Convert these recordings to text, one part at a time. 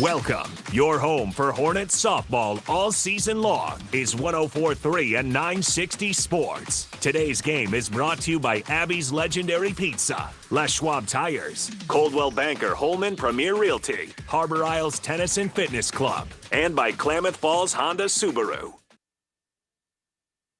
Welcome. Your home for Hornets softball all season long is 104.3 and 960 Sports. Today's game is brought to you by Abby's Legendary Pizza, Les Schwab Tires, Coldwell Banker Holman Premier Realty, Harbor Isles Tennis and Fitness Club, and by Klamath Falls Honda Subaru.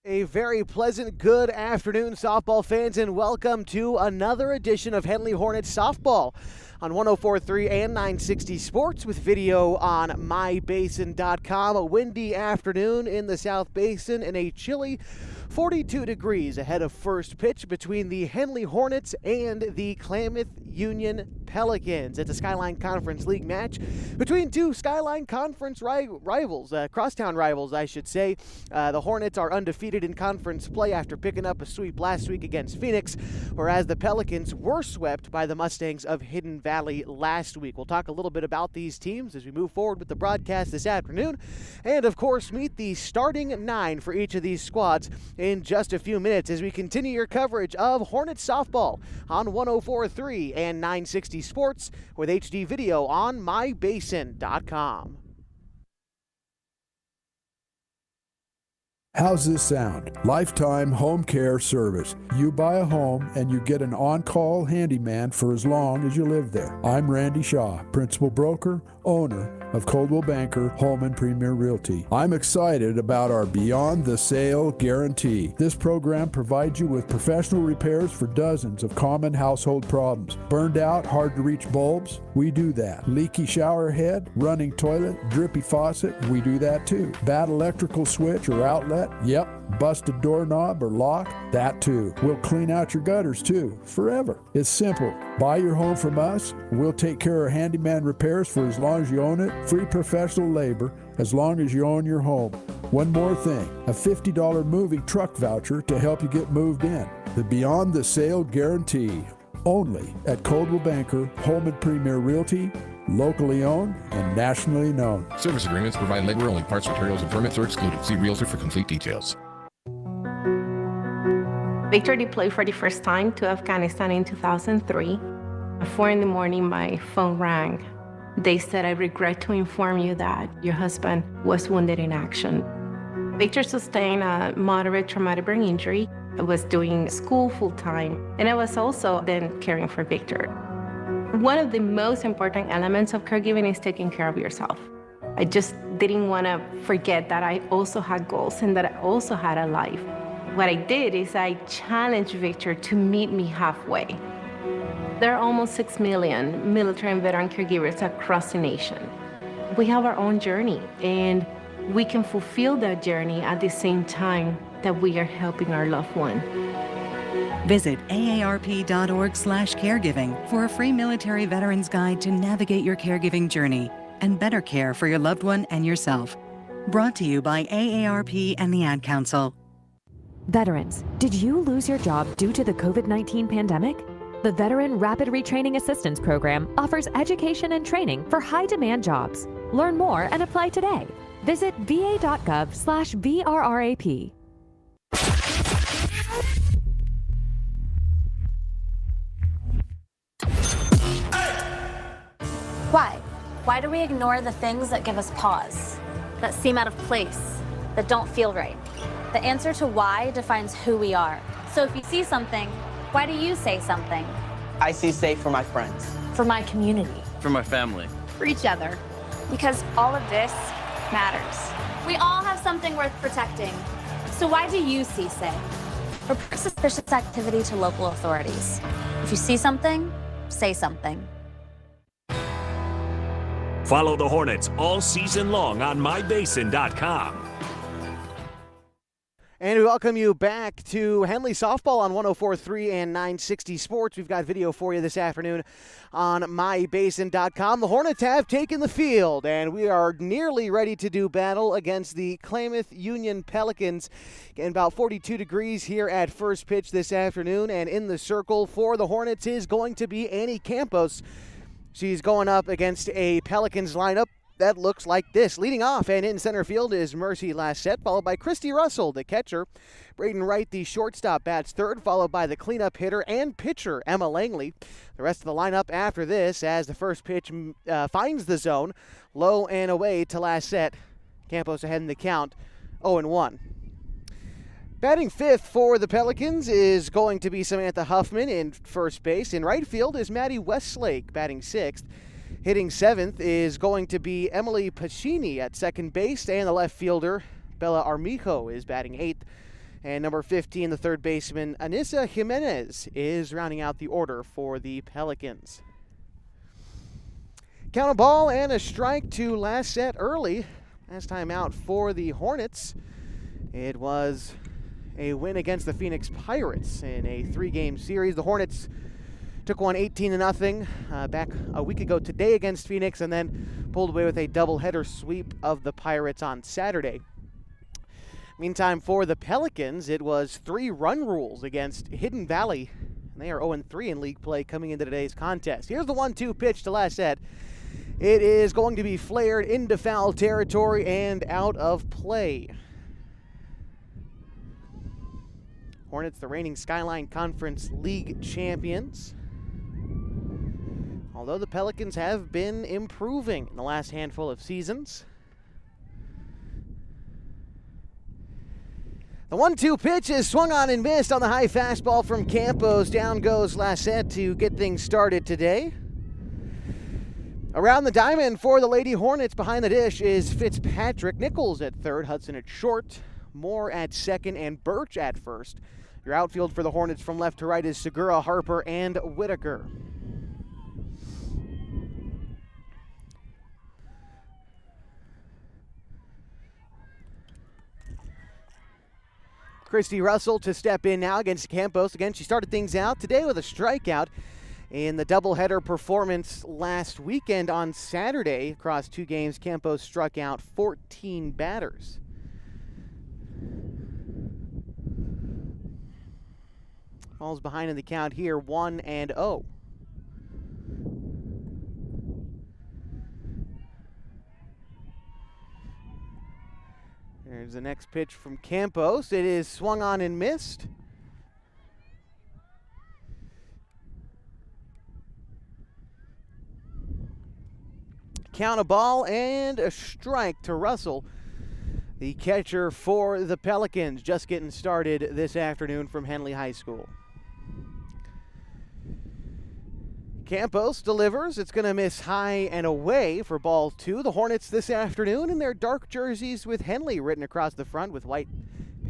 A very pleasant good afternoon, softball fans, and welcome to another edition of Henley Hornets softball on 104.3 and 960 Sports with video on mybasin.com. A windy afternoon in the South Basin and a chilly 42 degrees ahead of first pitch between the Henley Hornets and the Klamath Union Pelicans. It's a Skyline Conference League match between two Skyline Conference rivals, crosstown rivals, I should say. The Hornets are undefeated in conference play after picking up a sweep last week against Phoenix, whereas the Pelicans were swept by the Mustangs of Hidden Valley last week. We'll talk a little bit about these teams as we move forward with the broadcast this afternoon, and of course meet the starting nine for each of these squads in just a few minutes as we continue your coverage of Hornets softball on 104.3 and 960 Sports with HD video on mybasin.com. How's this sound? Lifetime home care service. You buy a home and you get an on-call handyman for as long as you live there. I'm Randy Shaw, principal broker, owner of Coldwell Banker Holman Premier Realty. I'm excited about our Beyond the Sale guarantee. This program provides you with professional repairs for dozens of common household problems. Burned out, hard to reach bulbs? We do that. Leaky shower head, running toilet, drippy faucet? We do that too. Bad electrical switch or outlet? Yep. Busted doorknob or lock? That too. We'll clean out your gutters too, forever. It's simple. Buy your home from us. We'll take care of handyman repairs for as long as you own it. Free professional labor as long as you own your home. One more thing, a $50 moving truck voucher to help you get moved in. The Beyond the Sale guarantee. Only at Coldwell Banker Holman Premier Realty. Locally owned and nationally known. Service agreements provide labor only. Parts, materials, and permits are excluded. See Realtor for complete details. Victor deployed for the first time to Afghanistan in 2003. At 4 in the morning, my phone rang. They said, "I regret to inform you that your husband was wounded in action." Victor sustained a moderate traumatic brain injury. I was doing school full-time, and I was also then caring for Victor. One of the most important elements of caregiving is taking care of yourself. I just didn't want to forget that I also had goals and that I also had a life. What I did is I challenged Victor to meet me halfway. There are almost 6 million military and veteran caregivers across the nation. We have our own journey, and we can fulfill that journey at the same time that we are helping our loved one. Visit aarp.org/caregiving for a free military veterans guide to navigate your caregiving journey and better care for your loved one and yourself. Brought to you by AARP and the Ad Council. Veterans, did you lose your job due to the COVID-19 pandemic? The Veteran Rapid Retraining Assistance Program offers education and training for high-demand jobs. Learn more and apply today. Visit va.gov/VRRAP. Why? Why do we ignore the things that give us pause, that seem out of place, that don't feel right? The answer to why defines who we are. So if you see something, why do you say something? I see safe for my friends. For my community. For my family. For each other. Because all of this matters. We all have something worth protecting. So why do you see safe? Report suspicious activity to local authorities. If you see something, say something. Follow the Hornets all season long on mybasin.com. And we welcome you back to Henley Softball on 104.3 and 960 Sports. We've got video for you this afternoon on mybasin.com. The Hornets have taken the field, and we are nearly ready to do battle against the Klamath Union Pelicans. Getting about 42 degrees here at first pitch this afternoon, and in the circle for the Hornets is going to be Annie Campos. She's going up against a Pelicans lineup that looks like this. Leading off and in center field is Mercy Lassette, followed by Christy Russell, the catcher. Braden Wright, the shortstop, bats third, followed by the cleanup hitter and pitcher, Emma Langley. The rest of the lineup after this as the first pitch finds the zone. Low and away to Lassette. Campos ahead in the count, 0-1. Batting fifth for the Pelicans is going to be Samantha Huffman in first base. In right field is Maddie Westlake batting sixth. Hitting seventh is going to be Emily Pacini at second base. And the left fielder, Bella Armijo, is batting eighth. And number 15, the third baseman, Anissa Jimenez, is rounding out the order for the Pelicans. Count a ball and a strike to Lassette early. Last time out for the Hornets, it was a win against the Phoenix Pirates in a 3-game series. The Hornets took one 18-0 back a week ago today against Phoenix, and then pulled away with a doubleheader sweep of the Pirates on Saturday. Meantime, for the Pelicans, it was 3-run rules against Hidden Valley, and they are 0-3 in league play coming into today's contest. Here's the 1-2 pitch to Lassette. It is going to be flared into foul territory and out of play. Hornets, the reigning Skyline Conference League champions. Although the Pelicans have been improving in the last handful of seasons. The 1-2 pitch is swung on and missed on the high fastball from Campos. Down goes Lassette to get things started today. Around the diamond for the Lady Hornets behind the dish is Fitzpatrick. Nichols at third, Hudson at short, Moore at second, and Birch at first. Your outfield for the Hornets from left to right is Segura, Harper, and Whitaker. Christy Russell to step in now against Campos. Again, she started things out today with a strikeout in the doubleheader performance last weekend on Saturday. Across 2 games, Campos struck out 14 batters. Falls behind in the count here, 1-0. There's the next pitch from Campos. It is swung on and missed. Count a ball and a strike to Russell, the catcher for the Pelicans, just getting started this afternoon from Henley High School. Campos delivers. It's going to miss high and away for ball 2. The Hornets this afternoon in their dark jerseys with Henley written across the front with white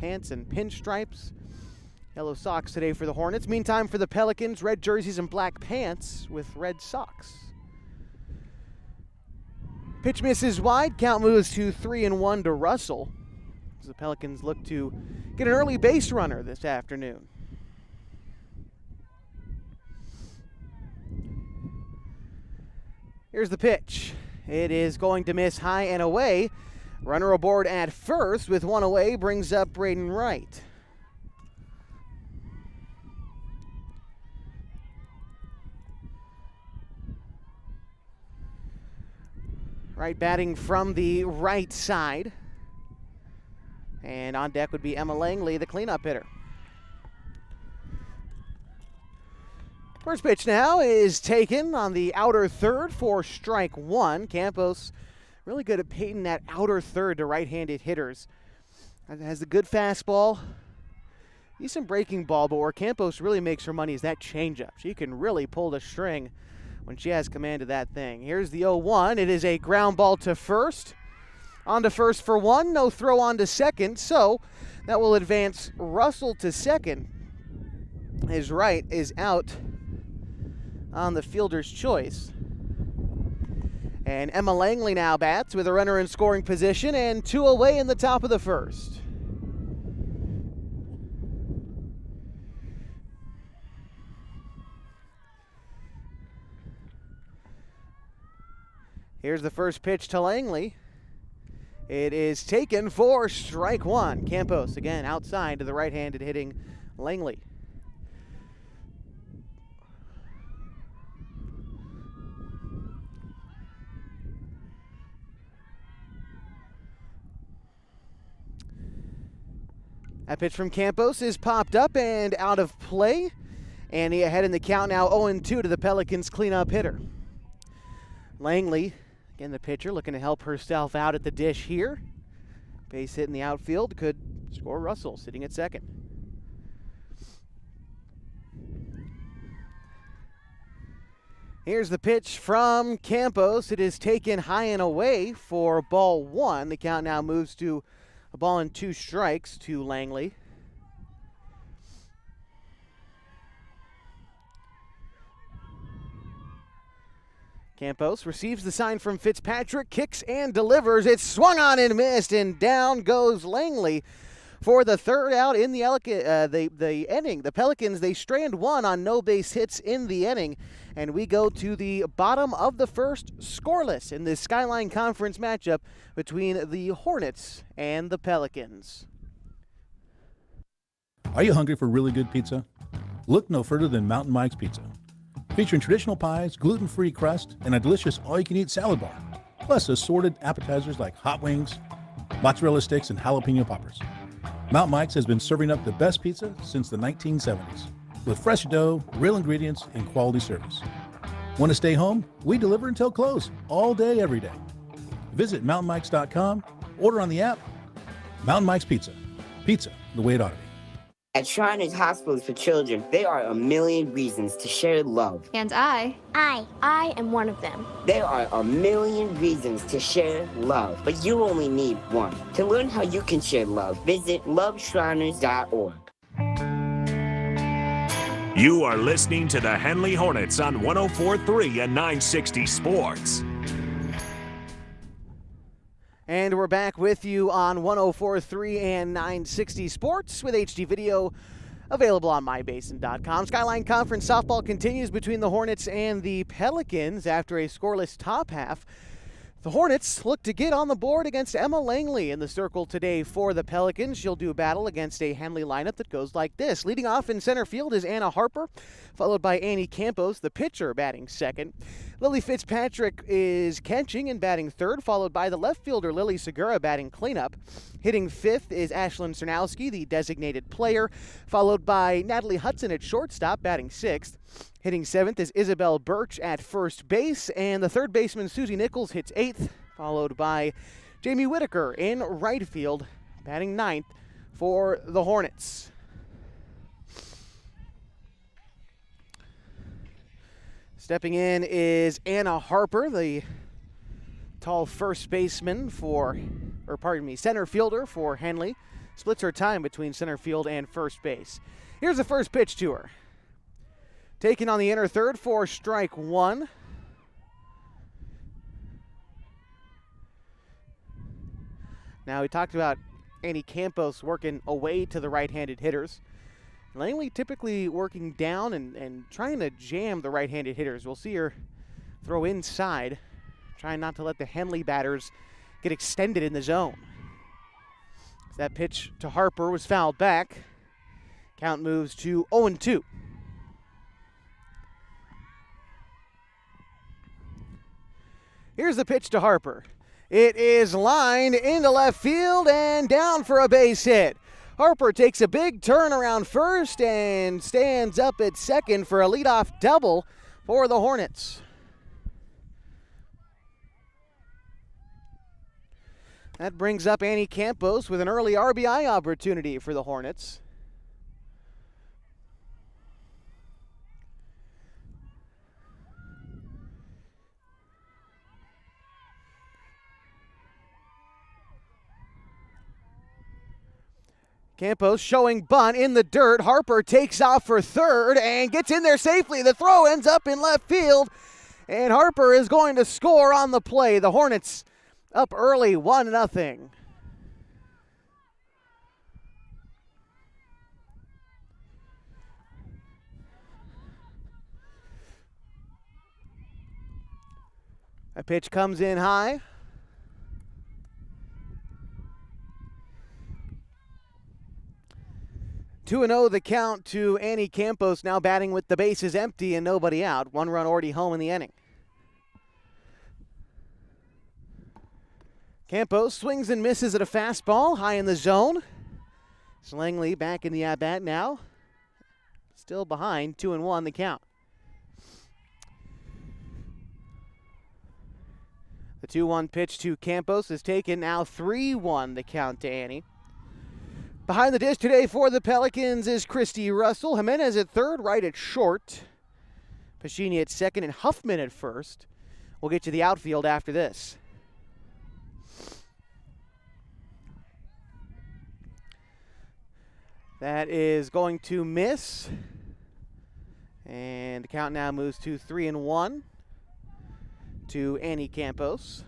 pants and pinstripes. Yellow socks today for the Hornets. Meantime, for the Pelicans, red jerseys and black pants with red socks. Pitch misses wide. Count moves to 3-1 to Russell, as the Pelicans look to get an early base runner this afternoon. Here's the pitch. It is going to miss high and away. Runner aboard at first with 1 away brings up Braden Wright. Wright batting from the right side. And on deck would be Emma Langley, the cleanup hitter. First pitch now is taken on the outer third for strike 1. Campos really good at painting that outer third to right-handed hitters. Has a good fastball, decent breaking ball, but where Campos really makes her money is that changeup. She can really pull the string when she has command of that thing. Here's the 0-1. It is a ground ball to first. On to first for 1. No throw on to second, so that will advance Russell to second. His right is out on the fielder's choice. And Emma Langley now bats with a runner in scoring position and 2 away in the top of the first. Here's the first pitch to Langley. It is taken for strike 1. Campos again outside to the right-handed hitting Langley. That pitch from Campos is popped up and out of play. And he ahead in the count now 0-2 to the Pelicans cleanup hitter. Langley, again the pitcher, looking to help herself out at the dish here. Base hit in the outfield could score Russell, sitting at second. Here's the pitch from Campos. It is taken high and away for ball one. The count now moves to a ball and 2 strikes to Langley. Campos receives the sign from Fitzpatrick, kicks and delivers. It's swung on and missed, and down goes Langley for the third out in the inning. The Pelicans, they strand one on no base hits in the inning, and we go to the bottom of the first scoreless in this Skyline Conference matchup between the Hornets and the Pelicans. Are you hungry for really good pizza? Look no further than Mountain Mike's Pizza. Featuring traditional pies, gluten-free crust, and a delicious all-you-can-eat salad bar, plus assorted appetizers like hot wings, mozzarella sticks, and jalapeno poppers. Mountain Mike's has been serving up the best pizza since the 1970s, with fresh dough, real ingredients, and quality service. Want to stay home? We deliver until close, all day, every day. Visit mountainmikes.com, order on the app. Mountain Mike's Pizza. Pizza the way it ought to be. At Shriners Hospitals for Children, there are a million reasons to share love. And I am one of them. There are a million reasons to share love, but you only need one. To learn how you can share love, visit loveshriners.org. You are listening to the Henley Hornets on 104.3 and 960 Sports. And we're back with you on 104.3 and 960 Sports with HD video available on mybasin.com. Skyline Conference softball continues between the Hornets and the Pelicans after a scoreless top half. The Hornets look to get on the board against Emma Langley in the circle today for the Pelicans. She'll do battle against a Henley lineup that goes like this. Leading off in center field is Anna Harper, followed by Annie Campos, the pitcher, batting second. Lily Fitzpatrick is catching and batting third, followed by the left fielder Lily Segura batting cleanup. Hitting fifth is Ashlyn Cernowski, the designated player, followed by Natalie Hudson at shortstop batting sixth. Hitting seventh is Isabel Birch at first base, and the third baseman Susie Nichols hits eighth, followed by Jamie Whitaker in right field, batting ninth for the Hornets. Stepping in is Anna Harper, the tall first baseman center fielder for Henley. Splits her time between center field and first base. Here's the first pitch to her. Taken on the inner third for strike one. Now, we talked about Annie Campos working away to the right-handed hitters. Langley typically working down and trying to jam the right-handed hitters. We'll see her throw inside, trying not to let the Henley batters get extended in the zone. That pitch to Harper was fouled back. Count moves to 0-2. Here's the pitch to Harper. It is lined into left field and down for a base hit. Harper takes a big turn around first and stands up at second for a leadoff double for the Hornets. That brings up Annie Campos with an early RBI opportunity for the Hornets. Campos showing bunt in the dirt. Harper takes off for third and gets in there safely. The throw ends up in left field, and Harper is going to score on the play. The Hornets up early, 1-0. A pitch comes in high. 2-0 the count to Annie Campos, now batting with the bases empty and nobody out. One run already home in the inning. Campos swings and misses at a fastball high in the zone. Langley back in the at-bat now. Still behind, 2-1 the count. The 2-1 pitch to Campos is taken. Now 3-1 the count to Annie. Behind the dish today for the Pelicans is Christy Russell. Jimenez at third, Wright at short. Pacini at second and Huffman at first. We'll get to the outfield after this. That is going to miss. And the count now moves to 3-1 to Annie Campos.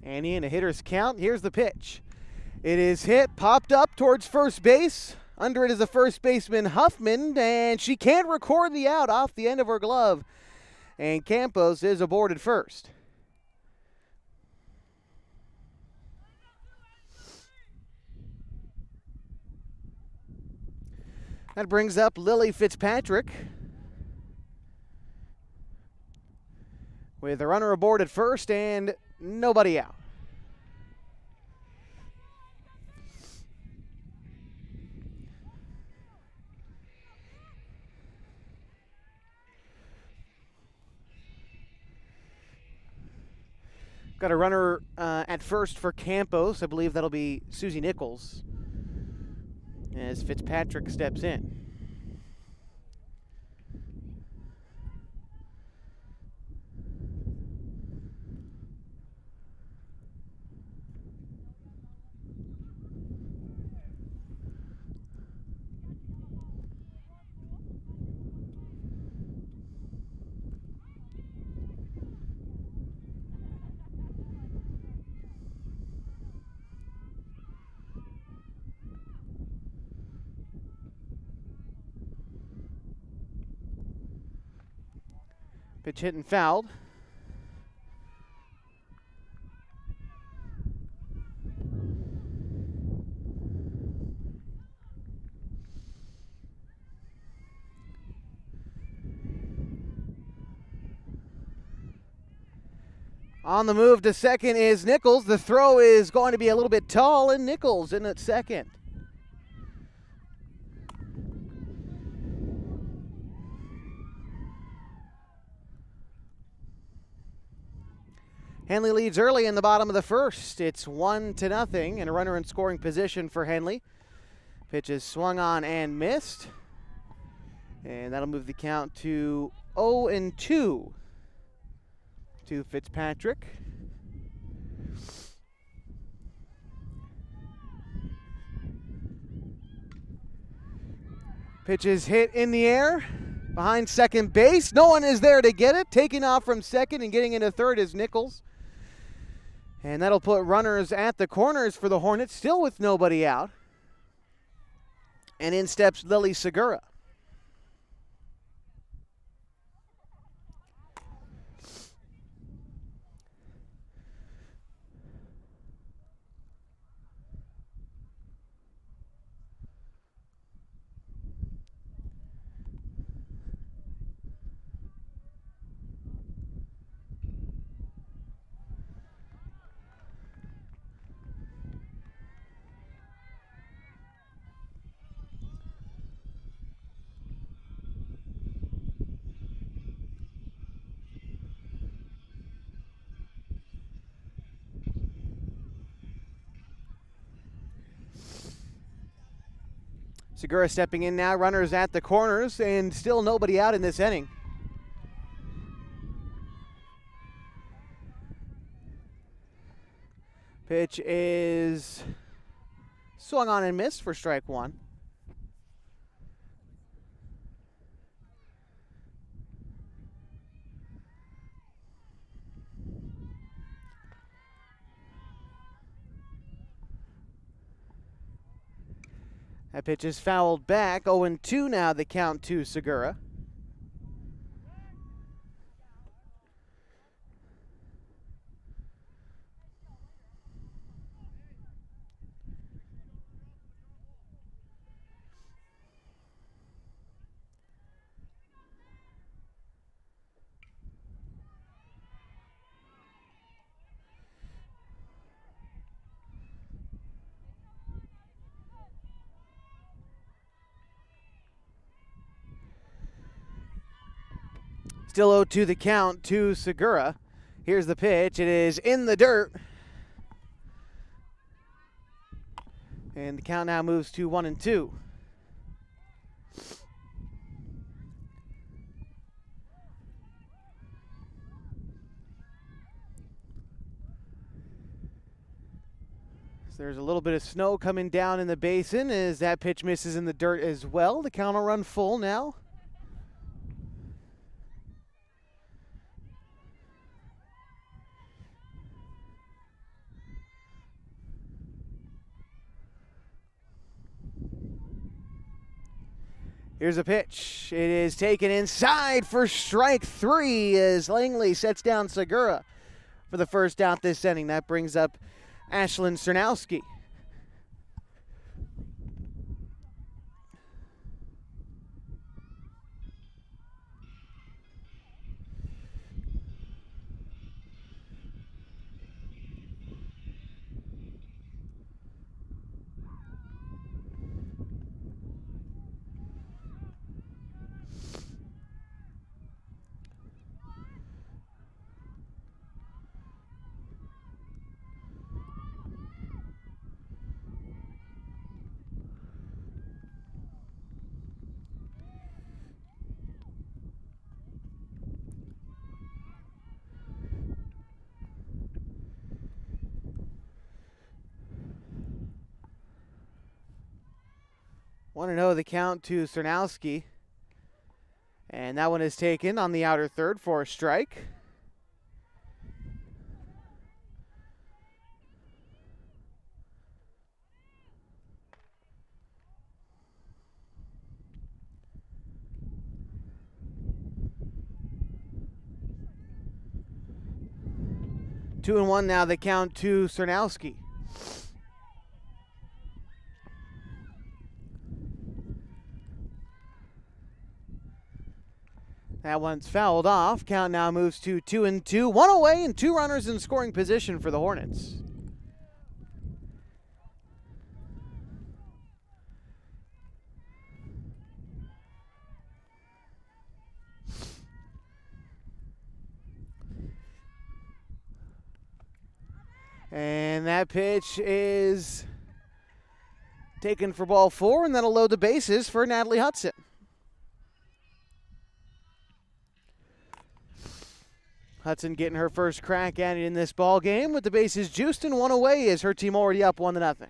Annie in a hitter's count. Here's the pitch. It is hit, popped up towards first base. Under it is the first baseman Huffman, and she can't record the out off the end of her glove. And Campos is aboard at first. That brings up Lily Fitzpatrick with a runner aboard at first and nobody out. Got a runner at first for Campos. I believe that'll be Susie Nichols as Fitzpatrick steps in. Pitch hit and fouled. On the move to second is Nichols. The throw is going to be a little bit tall, and Nichols in at second. Henley leads early in the bottom of the first. It's 1-0 and a runner in scoring position for Henley. Pitch is swung on and missed. And that'll move the count to 0-2 to Fitzpatrick. Pitch is hit in the air behind second base. No one is there to get it. Taking off from second and getting into third is Nichols. And that'll put runners at the corners for the Hornets, still with nobody out. And in steps Lily Segura. Segura stepping in now, runners at the corners, and still nobody out in this inning. Pitch is swung on and missed for strike one. That pitch is fouled back. 0-2 now the count to Segura. Still 0-2 the count to Segura. Here's the pitch. It is in the dirt. And the count now moves to 1-2. So there's a little bit of snow coming down in the basin as that pitch misses in the dirt as well. The count will run full now. Here's a pitch. It is taken inside for strike 3 as Langley sets down Segura for the first out this inning. That brings up Ashlyn Cernowski. Want to know the count to Cernowski. And that one is taken on the outer third for a strike. Two and one now the count to Cernowski. That one's fouled off. Count now moves to 2-2. One away and 2 runners in scoring position for the Hornets. And that pitch is taken for ball 4, and that'll load the bases for Natalie Hudson. Hudson getting her first crack at it in this ball game with the bases juiced and 1 away as her team already up 1-0.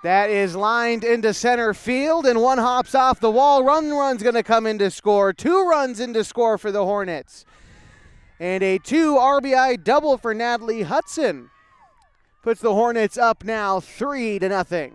That is lined into center field, and one hops off the wall. Run's going to come in to score. 2 runs in to score for the Hornets. And a 2 RBI double for Natalie Hudson puts the Hornets up now 3-0.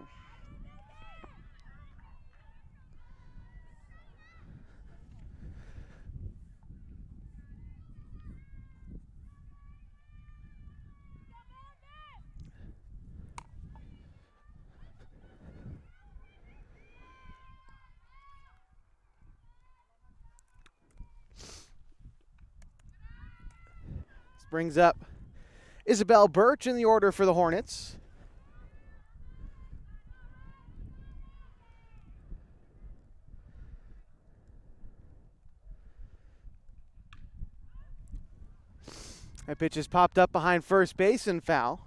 Brings up Isabel Birch in the order for the Hornets. That pitch is popped up behind first base and foul.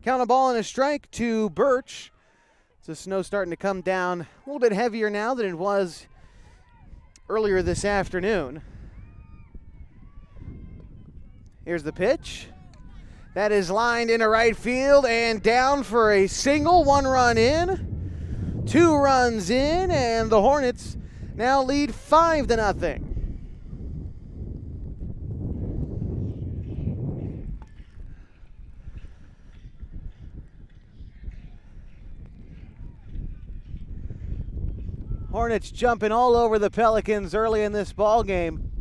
Count a ball and a strike to Birch. The snow starting to come down a little bit heavier now than it was earlier this afternoon. Here's the pitch. That is lined into right field and down for a single. 1 run in, 2 runs in, and the Hornets now lead 5-0. Hornets jumping all over the Pelicans early in this ball game.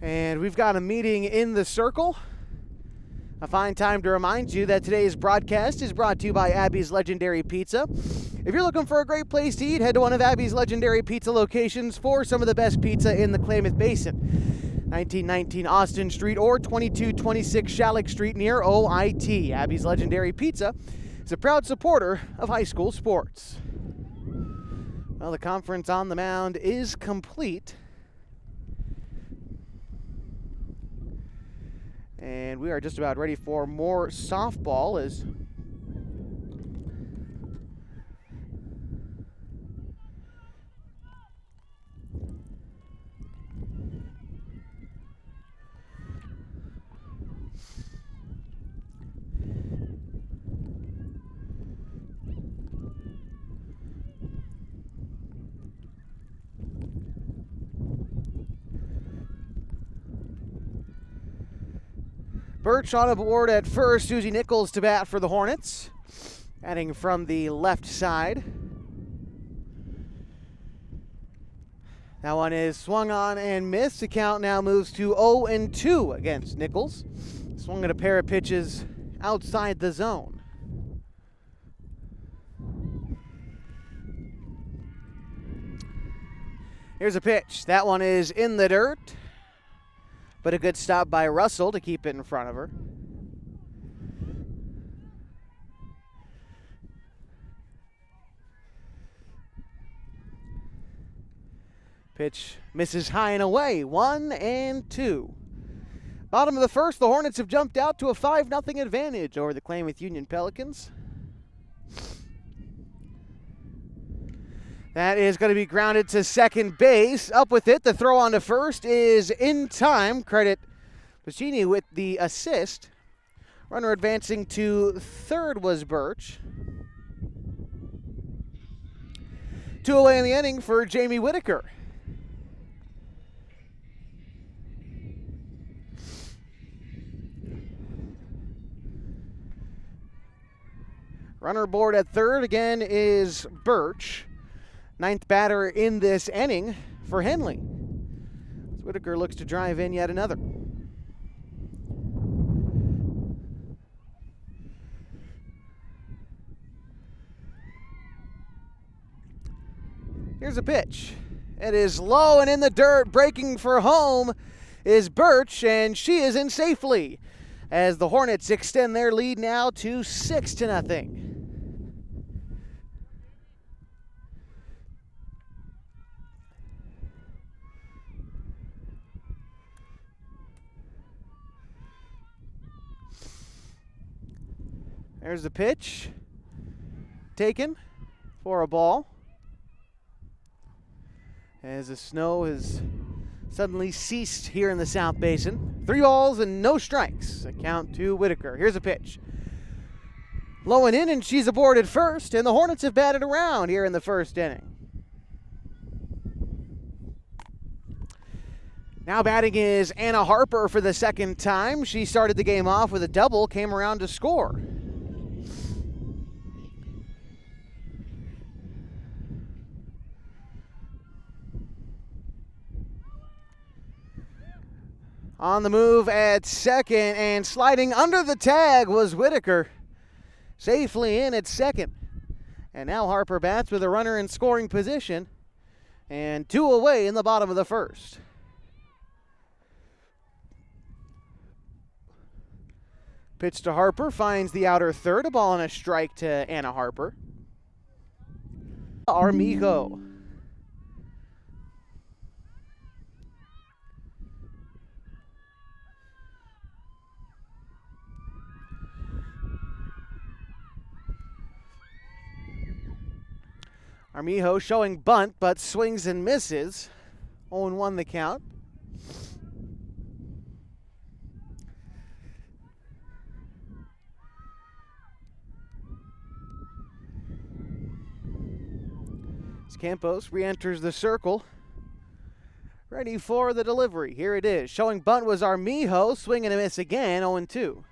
And we've got a meeting in the circle. A fine time to remind you that today's broadcast is brought to you by Abby's Legendary Pizza. If you're looking for a great place to eat, head to one of Abby's legendary pizza locations for some of the best pizza in the Klamath Basin. 1919 Austin Street or 2226 Shalleck Street near OIT. Abby's Legendary Pizza is a proud supporter of high school sports. Well, the conference on the mound is complete. And we are just about ready for more softball as Birch on aboard at first. Susie Nichols to bat for the Hornets. Batting from the left side. That one is swung on and missed. The count now moves to 0-2 against Nichols. Swung at a pair of pitches outside the zone. Here's a pitch. That one is in the dirt. But a good stop by Russell to keep it in front of her. Pitch misses high and away. 1-2. Bottom of the first, the Hornets have jumped out to a 5-0 advantage over the Klamath Union Pelicans. That is going to be grounded to second base. Up with it. The throw on to first is in time. Credit Pacini with the assist. Runner advancing to third was Birch. 2 away in the inning for Jamie Whitaker. Runner aboard at third again is Birch. 9th batter in this inning for Henley. Whitaker looks to drive in yet another. Here's a pitch. It is low and in the dirt. Breaking for home is Birch, and she is in safely as the Hornets extend their lead now to 6-0. There's the pitch. Taken for a ball. As the snow has suddenly ceased here in the South Basin. 3 balls and no strikes. A count to Whitaker. Here's a pitch. Low and in, and she's aboard at first, and the Hornets have batted around here in the first inning. Now batting is Anna Harper for the second time. She started the game off with a double, came around to score. On the move at second, and sliding under the tag was Whitaker. Safely in at second. And now Harper bats with a runner in scoring position. And 2 away in the bottom of the first. Pitch to Harper, finds the outer third. A ball and a strike to Anna Harper. Armijo. Armijo showing bunt, but swings and misses. 0-1 the count. Campos re-enters the circle. Ready for the delivery. Here it is. Showing bunt was Armijo. Swing and a miss again. 0-2.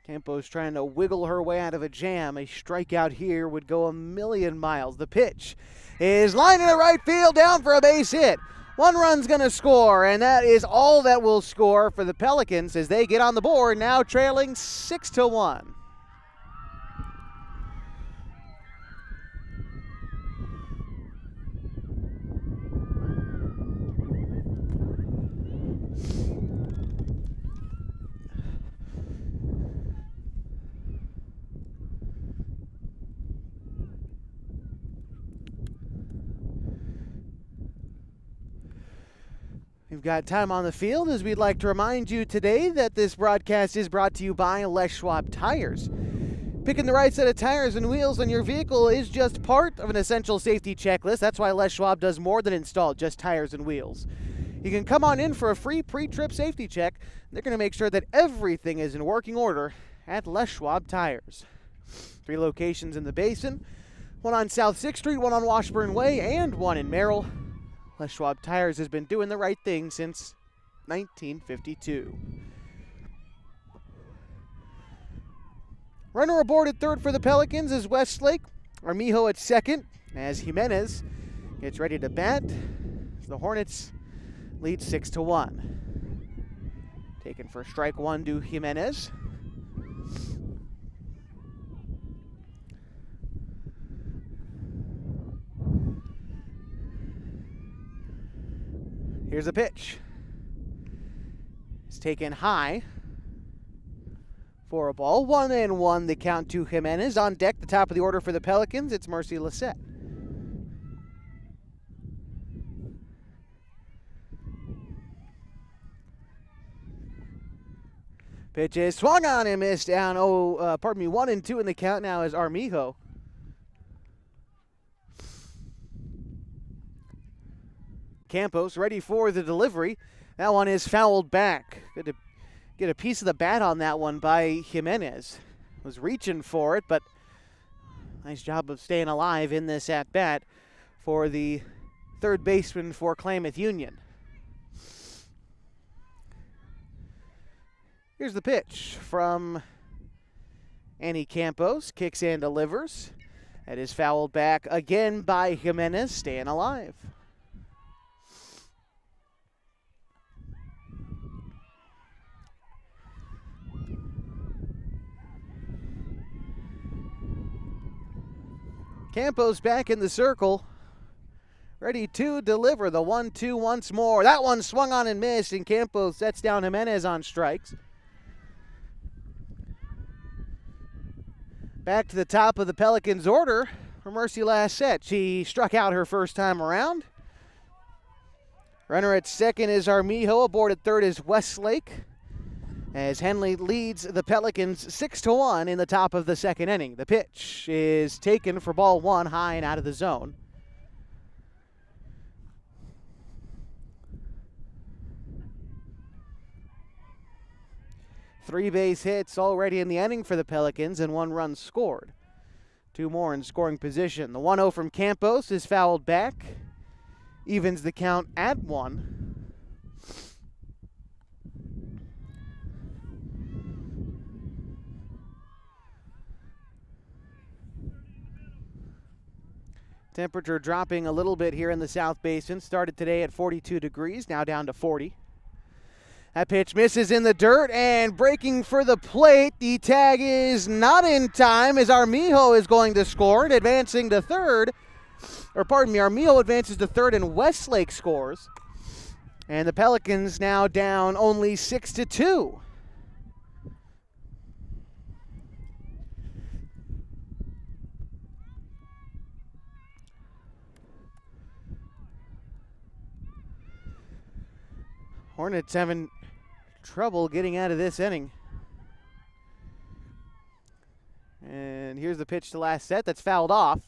Campos trying to wiggle her way out of a jam. A strikeout here would go a million miles. The pitch is lined into right field, down for a base hit. One run's going to score, and that is all that will score for the Pelicans as they get on the board, now trailing 6-1. We've got time on the field as we'd like to remind you today that this broadcast is brought to you by Les Schwab Tires. Picking the right set of tires and wheels on your vehicle is just part of an essential safety checklist. That's why Les Schwab does more than install just tires and wheels. You can come on in for a free pre-trip safety check. They're going to make sure that everything is in working order at Les Schwab Tires. 3 locations in the Basin, one on South 6th Street, one on Washburn Way, and one in Merrill. Les Schwab Tires has been doing the right thing since 1952. Runner aboard at third for the Pelicans is Westlake. Armijo at second as Jimenez gets ready to bat. The Hornets lead 6-1. Taken for strike one to Jimenez. Here's a pitch. It's taken high for a ball. 1-1 the count to Jimenez. On deck, the top of the order for the Pelicans, it's Mercy Lissette. Pitch is swung on and missed down. 1-2 in the count now is Armijo. Campos ready for the delivery. That one is fouled back. Good to get a piece of the bat on that one by Jimenez. Was reaching for it, but nice job of staying alive in this at-bat for the third baseman for Klamath Union. Here's the pitch from Annie Campos. Kicks and delivers. That is fouled back again by Jimenez, staying alive. Campos back in the circle, ready to deliver the 1-2 once more. That one swung on and missed, and Campos sets down Jimenez on strikes. Back to the top of the Pelicans order for Mercy Lissette. She struck out her first time around. Runner at second is Armijo. Aboard at third is Westlake, as Henley leads the Pelicans 6-1 in the top of the second inning. The pitch is taken for ball one, high and out of the zone. Three base hits already in the inning for the Pelicans and 1 run scored. 2 more in scoring position. The 1-0 from Campos is fouled back. Evens the count at 1. Temperature dropping a little bit here in the South Basin. Started today at 42 degrees, now down to 40. That pitch misses in the dirt, and breaking for the plate. The tag is not in time as Armijo is going to score and advancing to third. Armijo advances to third and Westlake scores. And the Pelicans now down only 6-2. Hornets having trouble getting out of this inning. And here's the pitch to last set that's fouled off.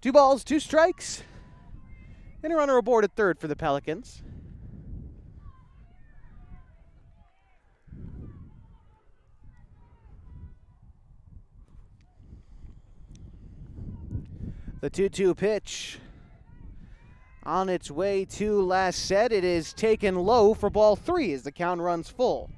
2 balls, 2 strikes. And a runner aboard at third for the Pelicans. The 2-2 pitch on its way to last set. It is taken low for ball 3 as the count runs full.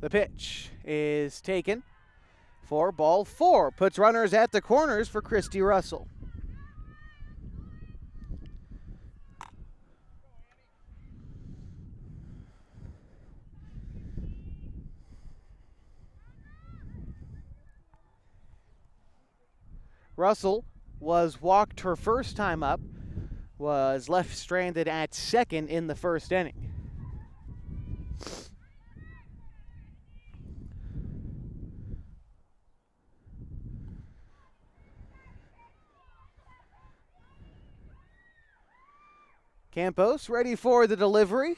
The pitch is taken for ball 4. Puts runners at the corners for Christy Russell. Russell was walked her first time up, was left stranded at second in the first inning. Campos ready for the delivery.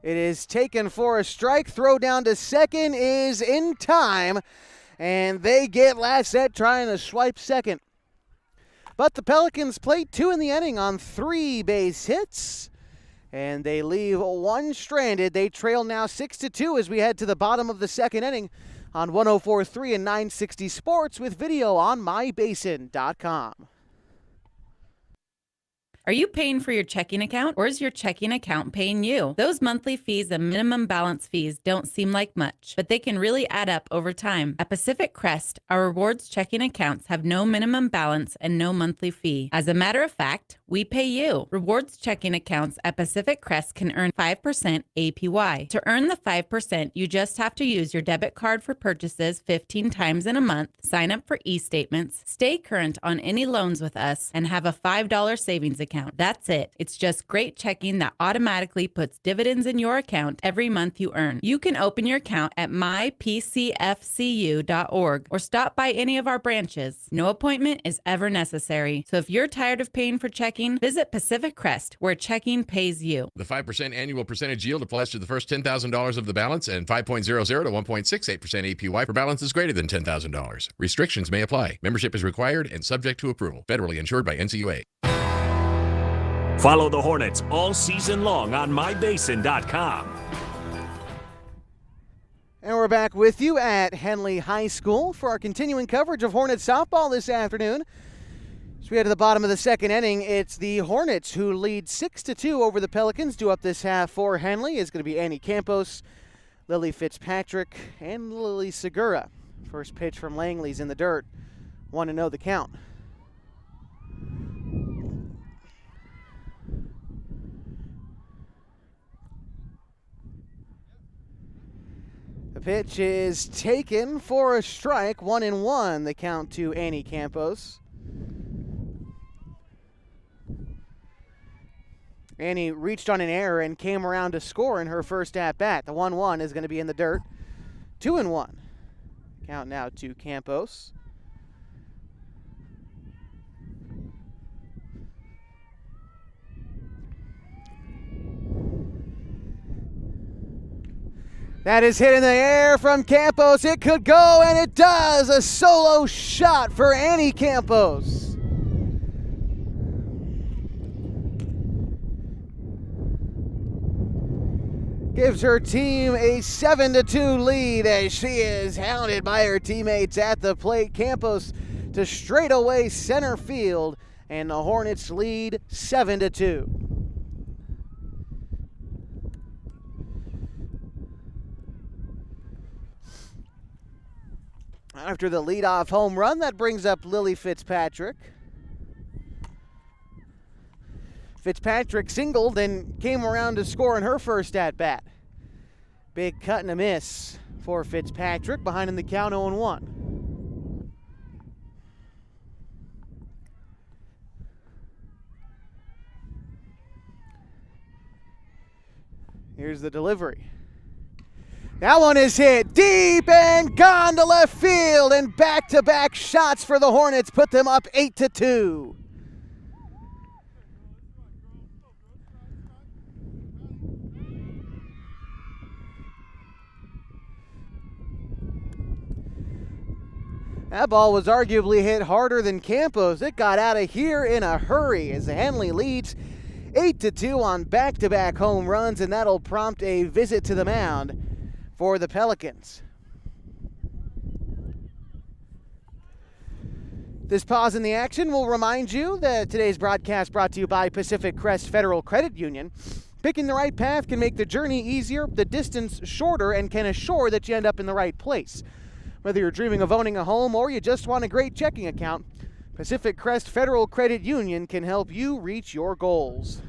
It is taken for a strike. Throw down to second is in time, and they get Lassette trying to swipe second. But the Pelicans played 2 in the inning on 3 base hits, and they leave 1 stranded. They trail now 6-2 as we head to the bottom of the second inning on 104.3 and 960 Sports with video on mybasin.com. Are you paying for your checking account, or is your checking account paying you? Those monthly fees and minimum balance fees don't seem like much, but they can really add up over time. At Pacific Crest, our rewards checking accounts have no minimum balance and no monthly fee. As a matter of fact, we pay you. Rewards checking accounts at Pacific Crest can earn 5% APY. To earn the 5%, you just have to use your debit card for purchases 15 times in a month, sign up for e-statements, stay current on any loans with us, and have a $5 savings account. That's it. It's just great checking that automatically puts dividends in your account every month you earn. You can open your account at mypcfcu.org or stop by any of our branches. No appointment is ever necessary. So if you're tired of paying for checking, visit Pacific Crest, where checking pays you. The 5% annual percentage yield applies to the first $10,000 of the balance and 5.00 to 1.68% APY for balances greater than $10,000. Restrictions may apply. Membership is required and subject to approval. Federally insured by NCUA. Follow the Hornets all season long on mybasin.com. And we're back with you at Henley High School for our continuing coverage of Hornets softball this afternoon. As we head to the bottom of the second inning, it's the Hornets who lead 6-2 over the Pelicans. Due up this half for Henley is going to be Annie Campos, Lily Fitzpatrick, and Lily Segura. First pitch from Langley's in the dirt. 1-0 the count. The pitch is taken for a strike, 1-1, the count to Annie Campos. Annie reached on an error and came around to score in her first at-bat. The 1-1 is going to be in the dirt, 2-1. Count now to Campos. That is hit in the air from Campos. It could go, and it does. A solo shot for Annie Campos. Gives her team a 7-2 lead as she is hounded by her teammates at the plate. Campos to straightaway center field, and the Hornets lead 7-2. After the leadoff home run, that brings up Lily Fitzpatrick. Fitzpatrick singled and came around to score in her first at-bat. Big cut and a miss for Fitzpatrick, behind in the count 0-1. Here's the delivery. That one is hit deep and gone to left field, and back-to-back shots for the Hornets put them up 8-2. That ball was arguably hit harder than Campos. It got out of here in a hurry as Henley leads 8-2 on back-to-back home runs, and that'll prompt a visit to the mound for the Pelicans. This pause in the action will remind you that today's broadcast brought to you by Pacific Crest Federal Credit Union. Picking the right path can make the journey easier, the distance shorter, and can assure that you end up in the right place. Whether you're dreaming of owning a home or you just want a great checking account, Pacific Crest Federal Credit Union can help you reach your goals.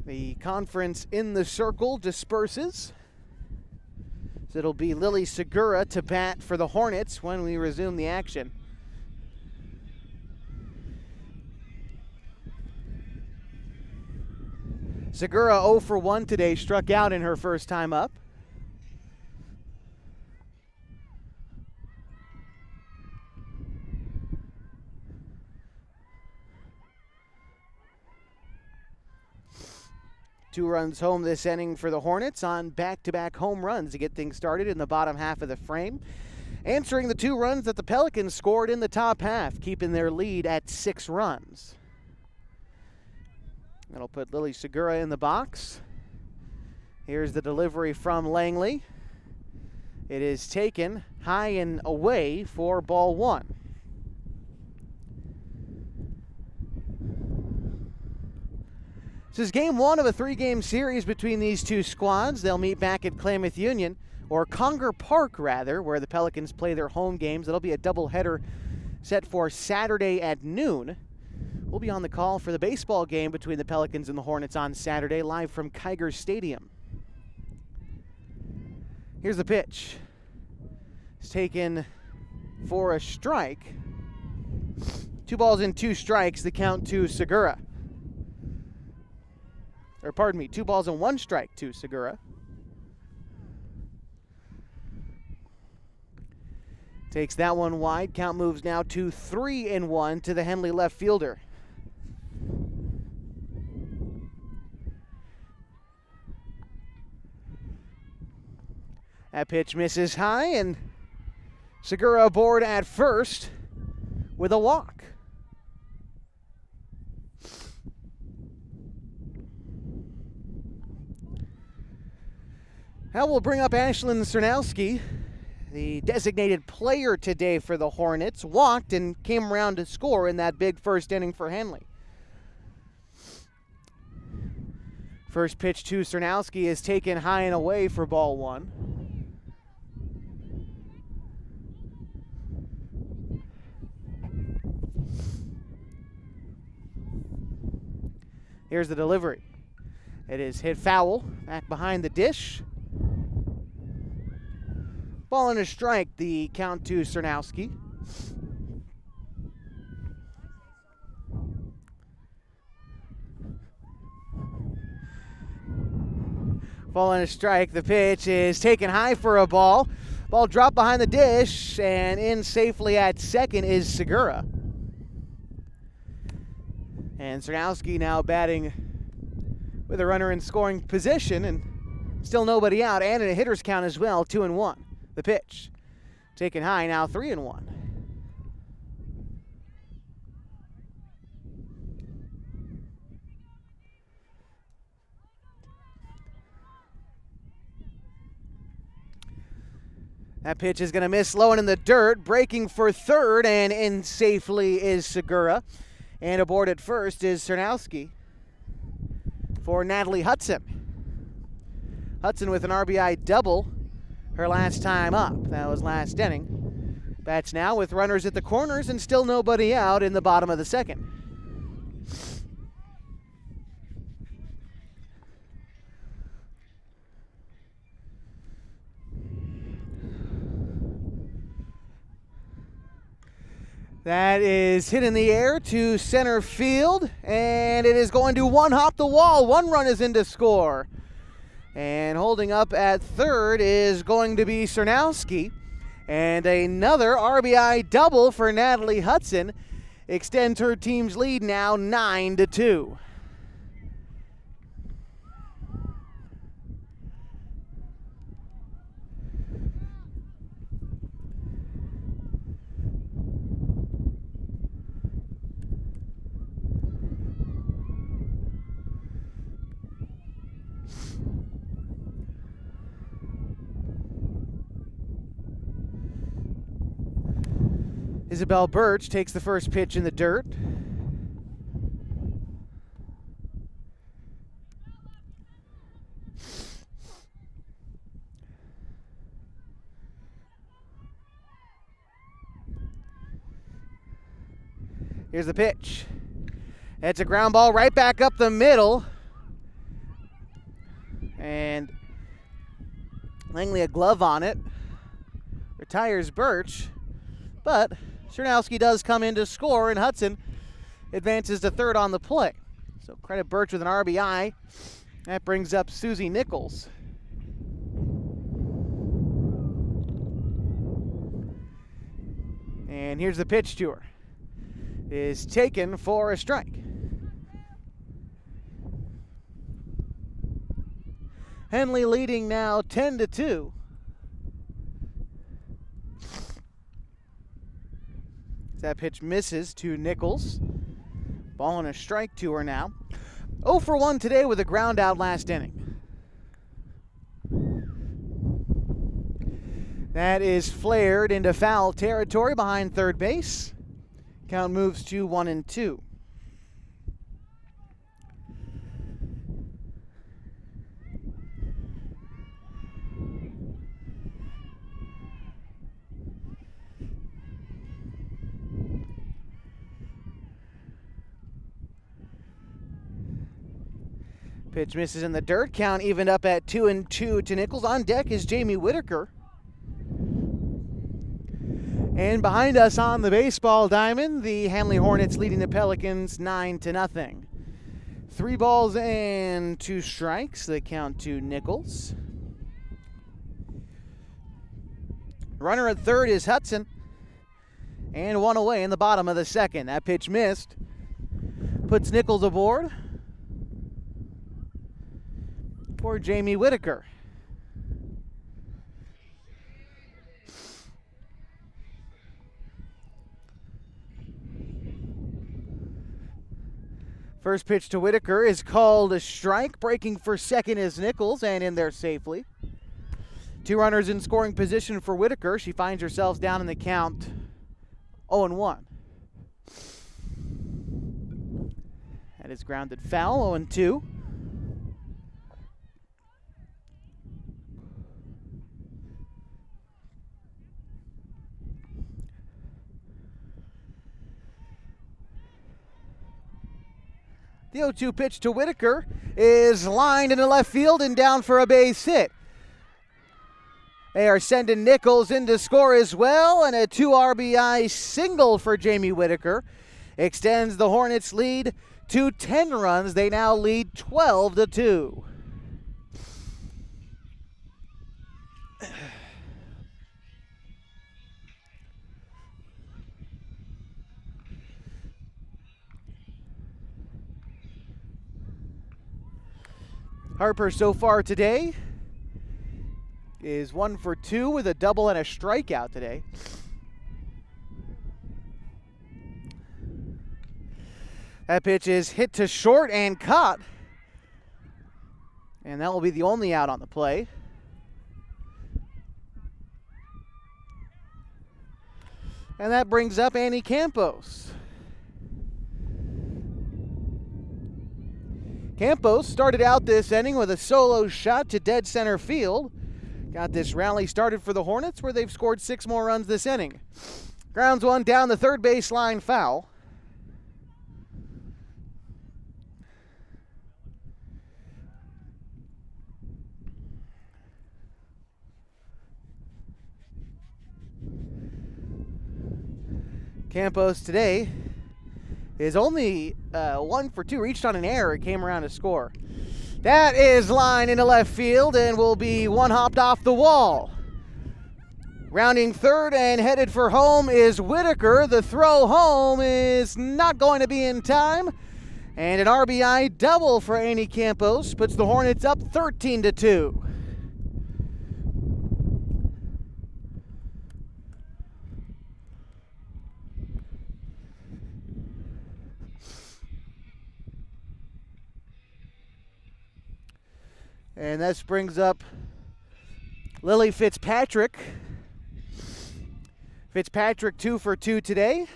The conference in the circle disperses. So it'll be Lily Segura to bat for the Hornets when we resume the action. Segura 0 for 1 today, struck out in her first time up. Two runs home this inning for the Hornets on back-to-back home runs to get things started in the bottom half of the frame. Answering the 2 runs that the Pelicans scored in the top half, keeping their lead at 6 runs. That'll put Lily Segura in the box. Here's the delivery from Langley. It is taken high and away for ball 1. This is game 1 of a 3-game series between these two squads. They'll meet back at Klamath Union, or Conger Park rather, where the Pelicans play their home games. It'll be a doubleheader set for Saturday at noon. We'll be on the call for the baseball game between the Pelicans and the Hornets on Saturday, live from Kiger Stadium. Here's the pitch. It's taken for a strike. 2 balls and 2 strikes, the count to Segura. Or pardon me, 2 balls and 1 strike to Segura. Takes that one wide. Count moves now to 3-1 to the Henley left fielder. That pitch misses high, and Segura aboard at first with a walk. Now we'll bring up Ashlyn Cernowski, the designated player today for the Hornets. Walked and came around to score in that big first inning for Henley. First pitch to Cernowski is taken high and away for ball 1. Here's the delivery. It is hit foul, back behind the dish. Ball and a strike, the count to Cernowski. Ball and a strike, the pitch is taken high for a ball. Ball dropped behind the dish, and in safely at second is Segura. And Cernowski now batting with a runner in scoring position, and still nobody out, and in a hitter's count as well, 2-1. The pitch taken high, now 3-1. That pitch is going to miss low and in the dirt. Breaking for third, and in safely is Segura. And aboard at first is Cernowski for Natalie Hudson. Hudson with an RBI double her last time up. That was last inning. Bats now with runners at the corners and still nobody out in the bottom of the second. That is hit in the air to center field, and it is going to one-hop the wall. 1 run is in to score. And holding up at third is going to be Cernowski. And another RBI double for Natalie Hudson extends her team's lead now 9-2. Isabel Birch takes the first pitch in the dirt. Here's the pitch. It's a ground ball right back up the middle. And Langley a glove on it. Retires Birch. But Chernowski does come in to score, and Hudson advances to third on the play. So credit Birch with an RBI. That brings up Susie Nichols. And here's the pitch to her. Is taken for a strike. Henley leading now 10-2. That pitch misses to Nichols. Ball and a strike to her now. 0 for 1 today with a ground out last inning. That is flared into foul territory behind third base. Count moves to 1-2. Pitch misses in the dirt. Count evened up at 2-2 to Nichols. On deck is Jamie Whitaker. And behind us on the baseball diamond, the Henley Hornets leading the Pelicans 9-0. 3 balls and 2 strikes. The count to Nichols. Runner at third is Hudson. And 1 away in the bottom of the second. That pitch missed. Puts Nichols aboard for Jamie Whitaker. First pitch to Whitaker is called a strike. Breaking for second is Nichols, and in there safely. 2 runners in scoring position for Whitaker. She finds herself down in the count 0-1. That is grounded foul, 0-2. The 0-2 pitch to Whitaker is lined into left field and down for a base hit. They are sending Nichols in to score as well, and a 2 RBI single for Jamie Whitaker extends the Hornets' lead to 10 runs. They now lead 12-2. Harper so far today is 1 for 2 with a double and a strikeout today. That pitch is hit to short and caught. And that will be the only out on the play. And that brings up Annie Campos. Campos started out this inning with a solo shot to dead center field. Got this rally started for the Hornets, where they've scored 6 more runs this inning. Grounds one down the third baseline foul. Campos today is only 1 for 2, reached on an error, came around to score. That is lined into left field and will be one hopped off the wall. Rounding third and headed for home is Whitaker. The throw home is not going to be in time. And an RBI double for Annie Campos puts the Hornets up 13-2. And this brings up Lily Fitzpatrick. Fitzpatrick 2 for 2 today.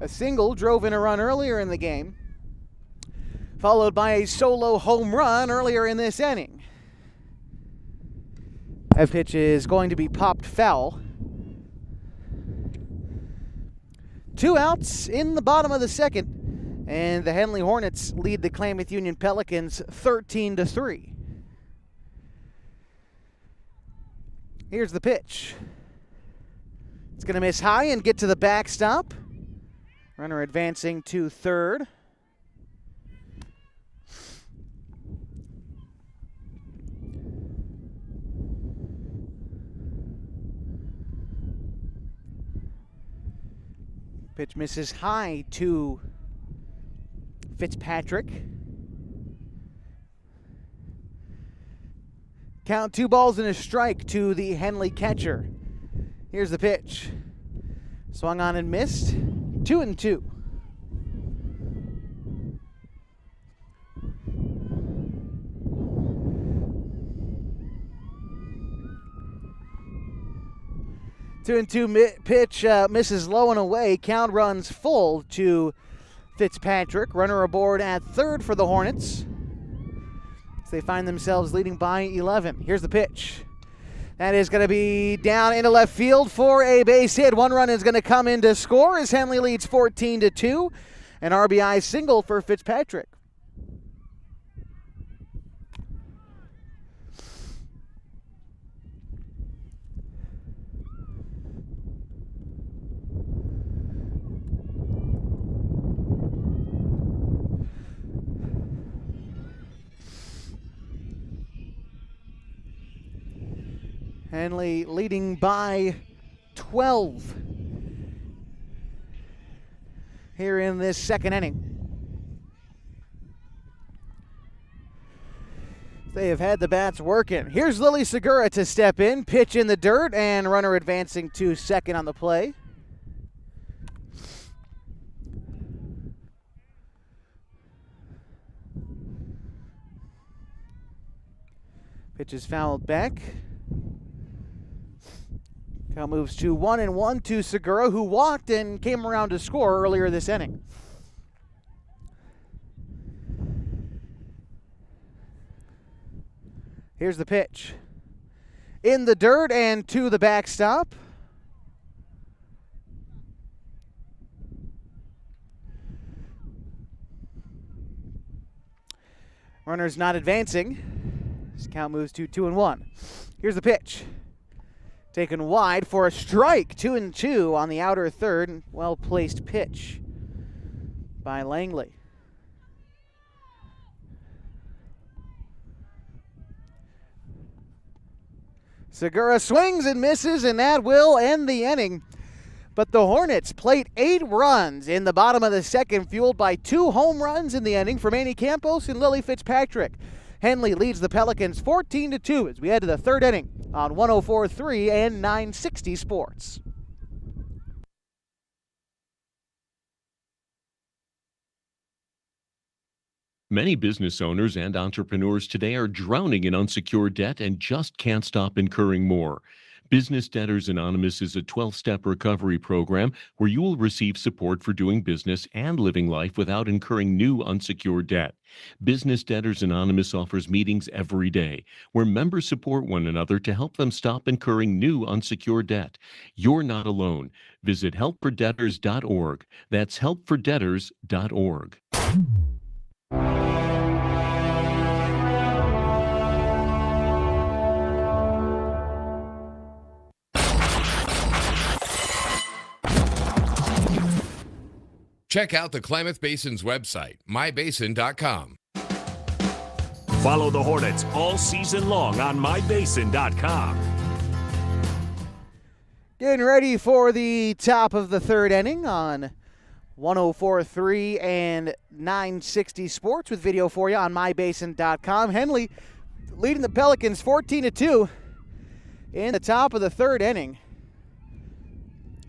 A single drove in a run earlier in the game, followed by a solo home run earlier in this inning. That pitch is going to be popped foul. 2 outs in the bottom of the second, and the Henley Hornets lead the Klamath Union Pelicans 13-3. Here's the pitch. It's going to miss high and get to the backstop. Runner advancing to third. Pitch misses high to Fitzpatrick. Count 2 balls and a strike to the Henley catcher. Here's the pitch. Swung on and missed. 2-2. Pitch misses low and away. Count runs full to Fitzpatrick. Runner aboard at third for the Hornets. They find themselves leading by 11. Here's the pitch. That is going to be down into left field for a base hit. 1 run is going to come in to score as Henley leads 14-2. An RBI single for Fitzpatrick. Henley leading by 12 here in this second inning. They have had the bats working. Here's Lily Segura to step in, pitch in the dirt, and runner advancing to second on the play. Pitch is fouled back. Count moves to 1-1 to Segura, who walked and came around to score earlier this inning. Here's the pitch. In the dirt and to the backstop. Runner's not advancing. This count moves to 2-1. Here's the pitch. Taken wide for a strike. 2-2 on the outer third. Well-placed pitch by Langley. Segura swings and misses, and that will end the inning. But the Hornets plate 8 runs in the bottom of the second, fueled by 2 home runs in the inning from Annie Campos and Lily Fitzpatrick. Henley leads the Pelicans 14-2 as we head to the third inning on 104.3 and 960 Sports. Many business owners and entrepreneurs today are drowning in unsecured debt and just can't stop incurring more. Business Debtors Anonymous is a 12-step recovery program where you will receive support for doing business and living life without incurring new unsecured debt. Business Debtors Anonymous offers meetings every day where members support one another to help them stop incurring new unsecured debt. You're not alone. Visit helpfordebtors.org. That's helpfordebtors.org. Check out the Klamath Basin's website, mybasin.com. Follow the Hornets all season long on mybasin.com. Getting ready for the top of the third inning on 104.3 and 960 Sports with video for you on mybasin.com. Henley leading the Pelicans 14-2 in the top of the third inning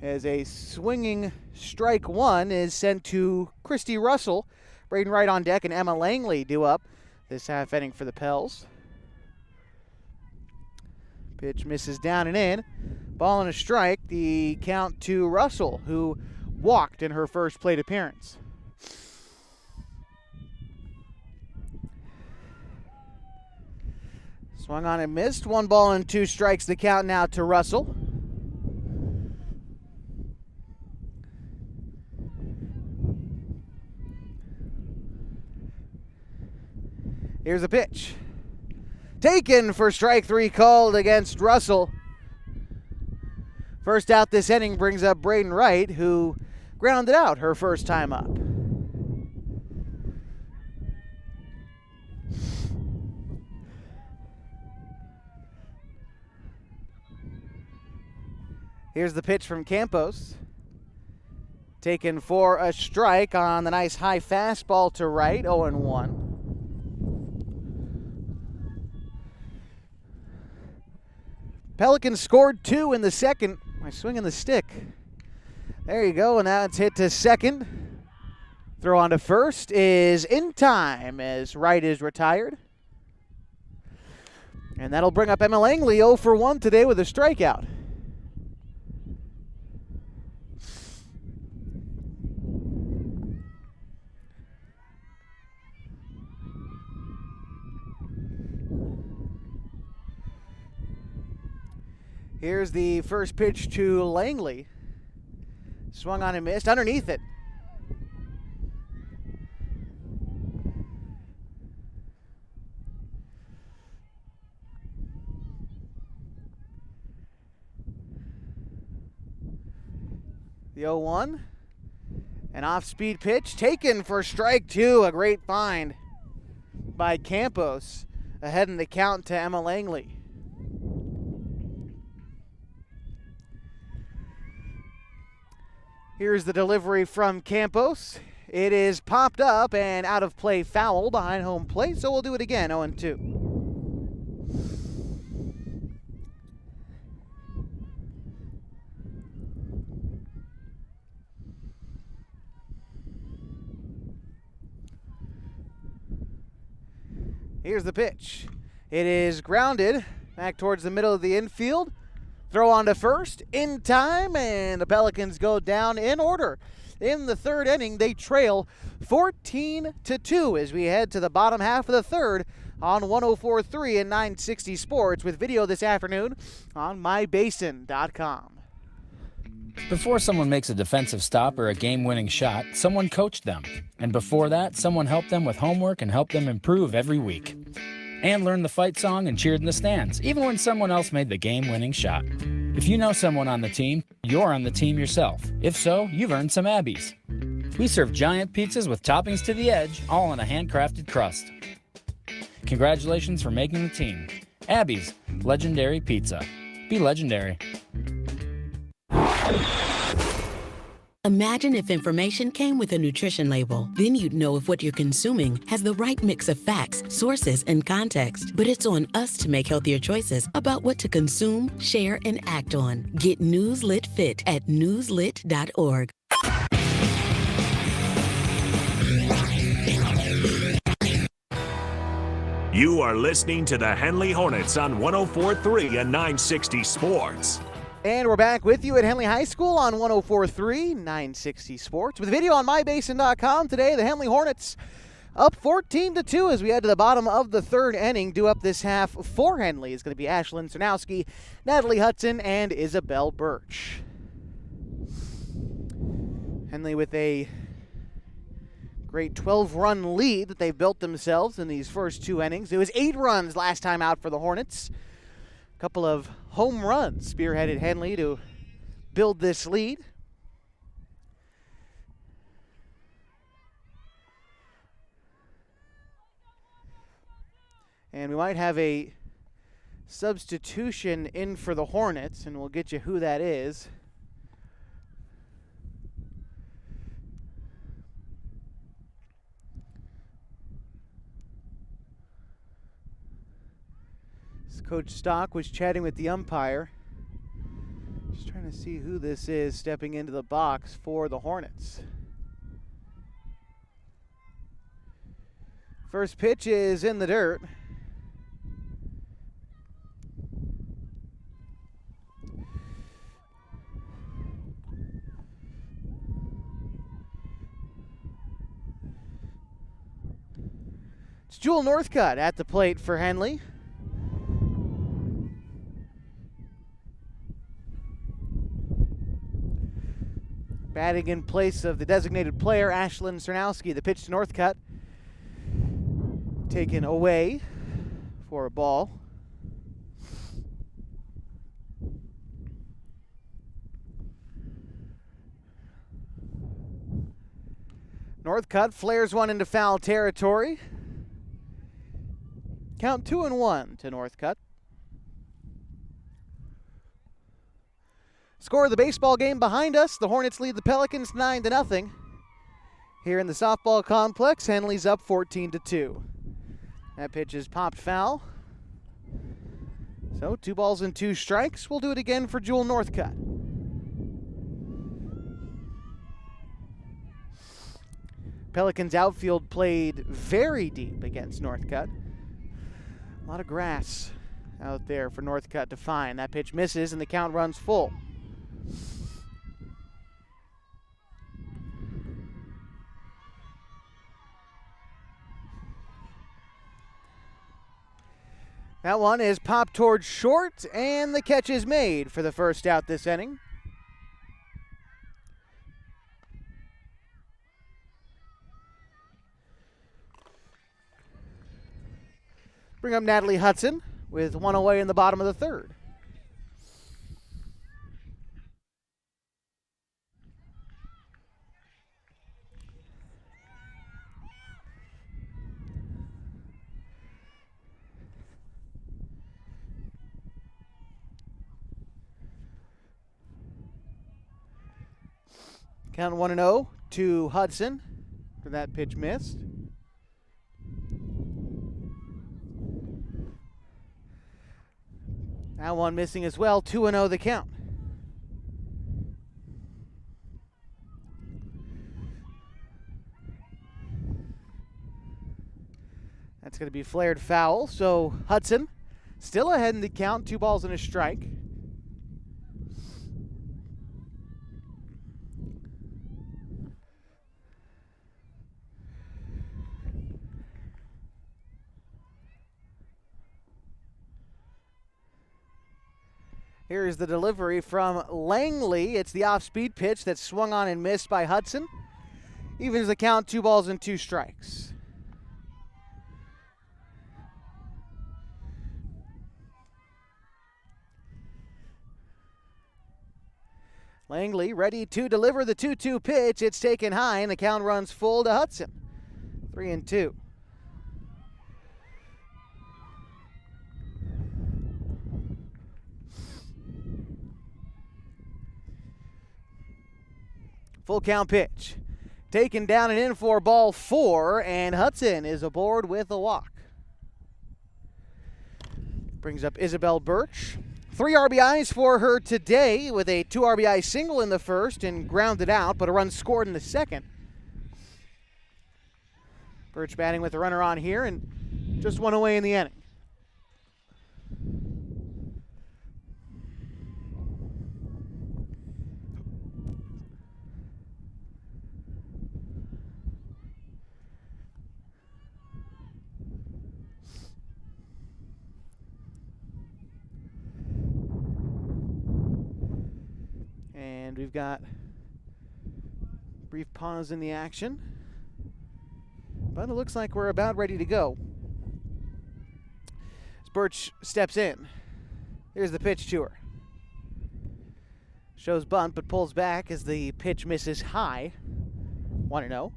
as a swinging strike one is sent to Christy Russell. Braden Wright on deck and Emma Langley due up this half inning for the Pels. Pitch misses down and in. Ball and a strike. The count to Russell, who walked in her first plate appearance. Swung on and missed. 1 ball and 2 strikes. The count now to Russell. Here's a pitch. Taken for strike 3 called against Russell. First out this inning brings up Braden Wright, who grounded out her first time up. Here's the pitch from Campos. Taken for a strike on the nice high fastball to right, 0-1. Pelicans scored 2 in the second by swinging the stick. There you go, and now it's hit to second. Throw on to first is in time as Wright is retired. And that'll bring up Emma Langley 0 for 1 today with a strikeout. Here's the first pitch to Langley. Swung on and missed. Underneath it. The 0-1. An off-speed pitch taken for strike 2. A great find by Campos. Ahead in the count to Emma Langley. Here's the delivery from Campos. It is popped up and out of play, foul behind home plate, so we'll do it again, 0-2. Here's the pitch. It is grounded back towards the middle of the infield. Throw on to first in time, and the Pelicans go down in order. In the third inning, they trail 14-2 as we head to the bottom half of the third on 104.3 and 960 Sports with video this afternoon on mybasin.com. Before someone makes a defensive stop or a game-winning shot, someone coached them. And before that, someone helped them with homework and helped them improve every week. And learned the fight song and cheered in the stands, even when someone else made the game-winning shot. If you know someone on the team, you're on the team yourself. If so, you've earned some Abby's. We serve giant pizzas with toppings to the edge, all on a handcrafted crust. Congratulations for making the team. Abby's, legendary pizza. Be legendary. Imagine if information came with a nutrition label. Then you'd know if what you're consuming has the right mix of facts, sources, and context. But it's on us to make healthier choices about what to consume, share, and act on. Get Newslit Fit at newslit.org. You are listening to the Henley Hornets on 104.3 and 960 Sports. And we're back with you at Henley High School on 104.3, 960 Sports. With video on mybasin.com today, the Henley Hornets up 14-2 as we head to the bottom of the third inning. Due up this half for Henley is going to be Ashlyn Cernowski, Natalie Hudson, and Isabel Birch. Henley with a great 12-run lead that they've built themselves in these first 2 innings. It was 8 runs last time out for the Hornets. A couple of home runs spearheaded Henley to build this lead. And we might have a substitution in for the Hornets, and we'll get you who that is. Coach Stock was chatting with the umpire. Just trying to see who this is stepping into the box for the Hornets. First pitch is in the dirt. It's Jewel Northcutt at the plate for Henley. Batting in place of the designated player, Ashlyn Cernowski. The pitch to Northcutt. taken away for a ball. Northcutt flares one into foul territory. Count 2-1 to Northcutt. Score of the baseball game behind us. The Hornets lead the Pelicans 9-0. Here in the softball complex, Henley's up 14-2. That pitch is popped foul. So 2 balls and 2 strikes. We'll do it again for Jewel Northcutt. Pelicans outfield played very deep against Northcutt. A lot of grass out there for Northcutt to find. That pitch misses and the count runs full. That one is popped towards short, and the catch is made for the first out this inning. Bring up Natalie Hudson with one away in the bottom of the third. Count 1-0 to Hudson for that pitch missed. That one missing as well, 2-0 the count. That's going to be flared foul, so Hudson still ahead in the count, 2 balls and a strike. Here's the delivery from Langley. It's the off-speed pitch that swung on and missed by Hudson. Evens the count, 2 balls and 2 strikes. Langley ready to deliver the 2-2 pitch. It's taken high and the count runs full to Hudson. 3-2. Full count pitch. Taken down and in for ball 4, and Hudson is aboard with a walk. Brings up Isabel Birch. 3 RBIs for her today with a 2 RBI single in the first and grounded out, but a run scored in the second. Birch batting with a runner on here and just 1 away in the inning. And we've got a brief pause in the action, but it looks like we're about ready to go. As Birch steps in, here's the pitch to her. Shows bunt, but pulls back as the pitch misses high. 1-0.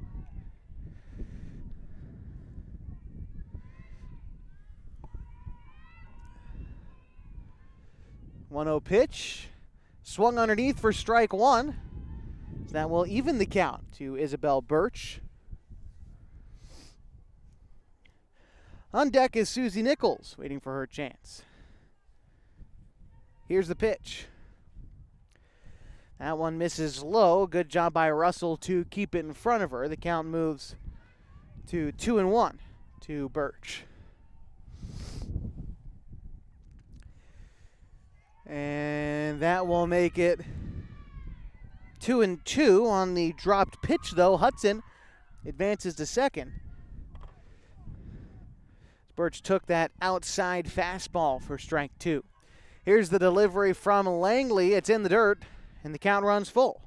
Pitch. Swung underneath for strike 1. So that will even the count to Isabel Birch. On deck is Susie Nichols, waiting for her chance. Here's the pitch. That one misses low. Good job by Russell to keep it in front of her. The count moves to 2-1 to Birch. And that will make it 2-2 on the dropped pitch, though. Hudson advances to second. Birch took that outside fastball for strike 2. Here's the delivery from Langley. It's in the dirt, and the count runs full.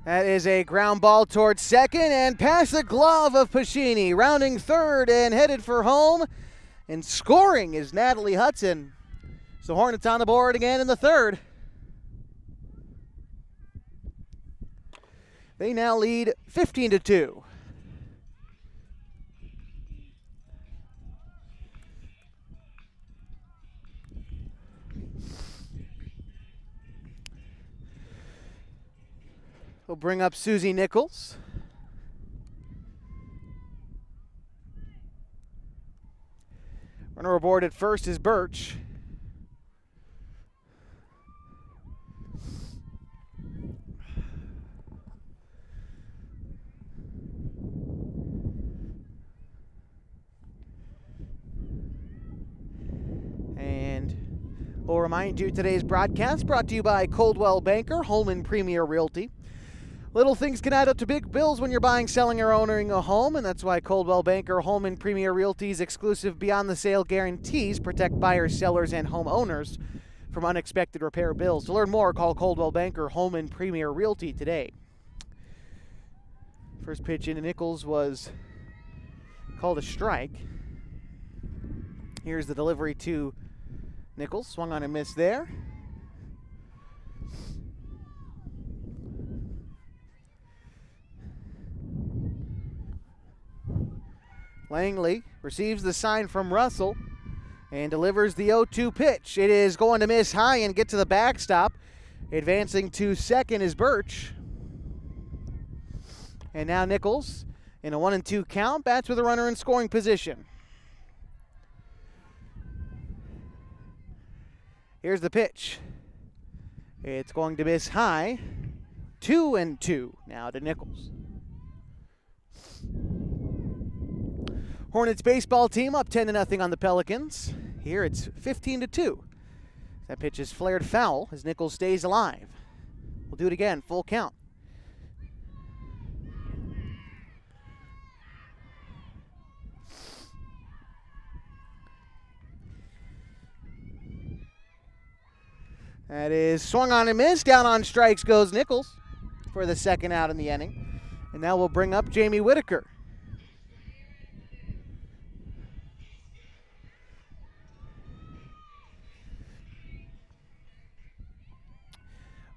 That is a ground ball towards second and past the glove of Pacini. Rounding third and headed for home. And scoring is Natalie Hudson. So Hornets on the board again in the third. They now lead 15-2. We'll bring up Susie Nichols. Runner aboard at first is Birch. And we'll remind you today's broadcast brought to you by Coldwell Banker, Holman Premier Realty. Little things can add up to big bills when you're buying, selling, or owning a home, and that's why Coldwell Banker Holman Premier Realty's exclusive Beyond the Sale guarantees protect buyers, sellers, and homeowners from unexpected repair bills. To learn more, call Coldwell Banker Holman Premier Realty today. First pitch into Nichols was called a strike. Here's the delivery to Nichols. Swung on and missed there. Langley receives the sign from Russell and delivers the 0-2 pitch. It is going to miss high and get to the backstop. Advancing to second is Birch. And now Nichols in a 1-2 count, bats with a runner in scoring position. Here's the pitch. It's going to miss high. 2-2 now to Nichols. Hornets baseball team up 10-0 on the Pelicans. Here it's 15-2. That pitch is flared foul as Nichols stays alive. We'll do it again, full count. That is swung on and missed. Down on strikes goes Nichols for the second out in the inning. And now we'll bring up Jamie Whitaker.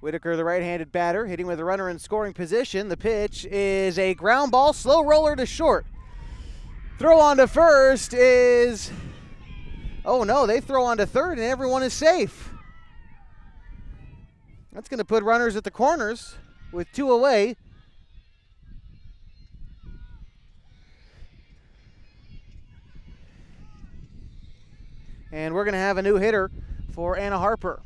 Whitaker, the right-handed batter, hitting with a runner in scoring position. The pitch is a ground ball, slow roller to short. Throw on to first is, oh no, they throw on to third and everyone is safe. That's going to put runners at the corners with 2 away. And we're going to have a new hitter for Anna Harper.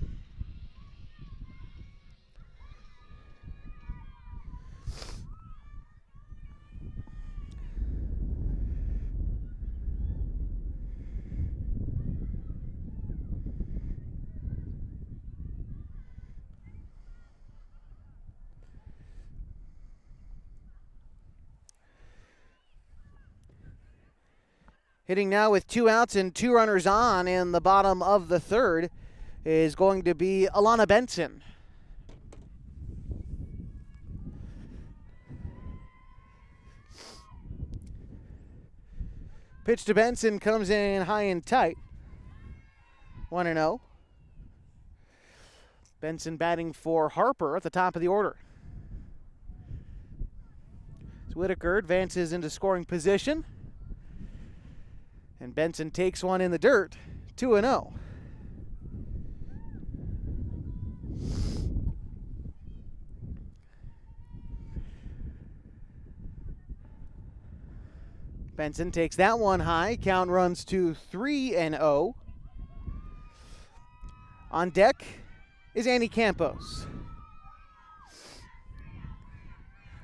Hitting now with 2 outs and 2 runners on in the bottom of the third is going to be Alana Benson. Pitch to Benson comes in high and tight. 1-0. Benson batting for Harper at the top of the order. So Whitaker advances into scoring position. And Benson takes one in the dirt, 2-0. Benson takes that one high. Count runs to 3-0. On deck is Annie Campos.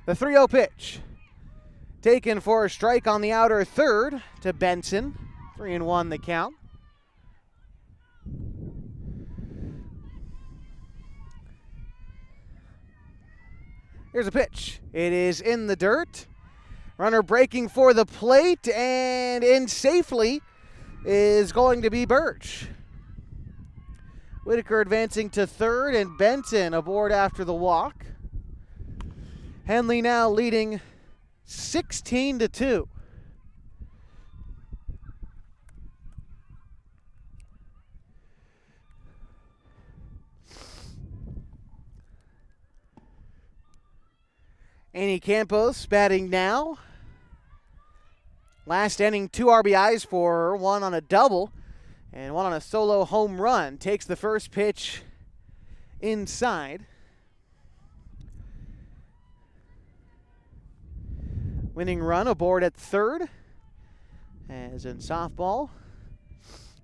The 3-0 pitch. Taken for a strike on the outer third to Benson. 3-1 the count. Here's a pitch. It is in the dirt. Runner breaking for the plate and in safely is going to be Birch. Whitaker advancing to third and Benson aboard after the walk. Henley now leading 16-2. Annie Campos batting now. Last inning, 2 RBIs for her, 1 on a double and 1 on a solo home run. Takes the first pitch inside. Winning run aboard at third. As in softball,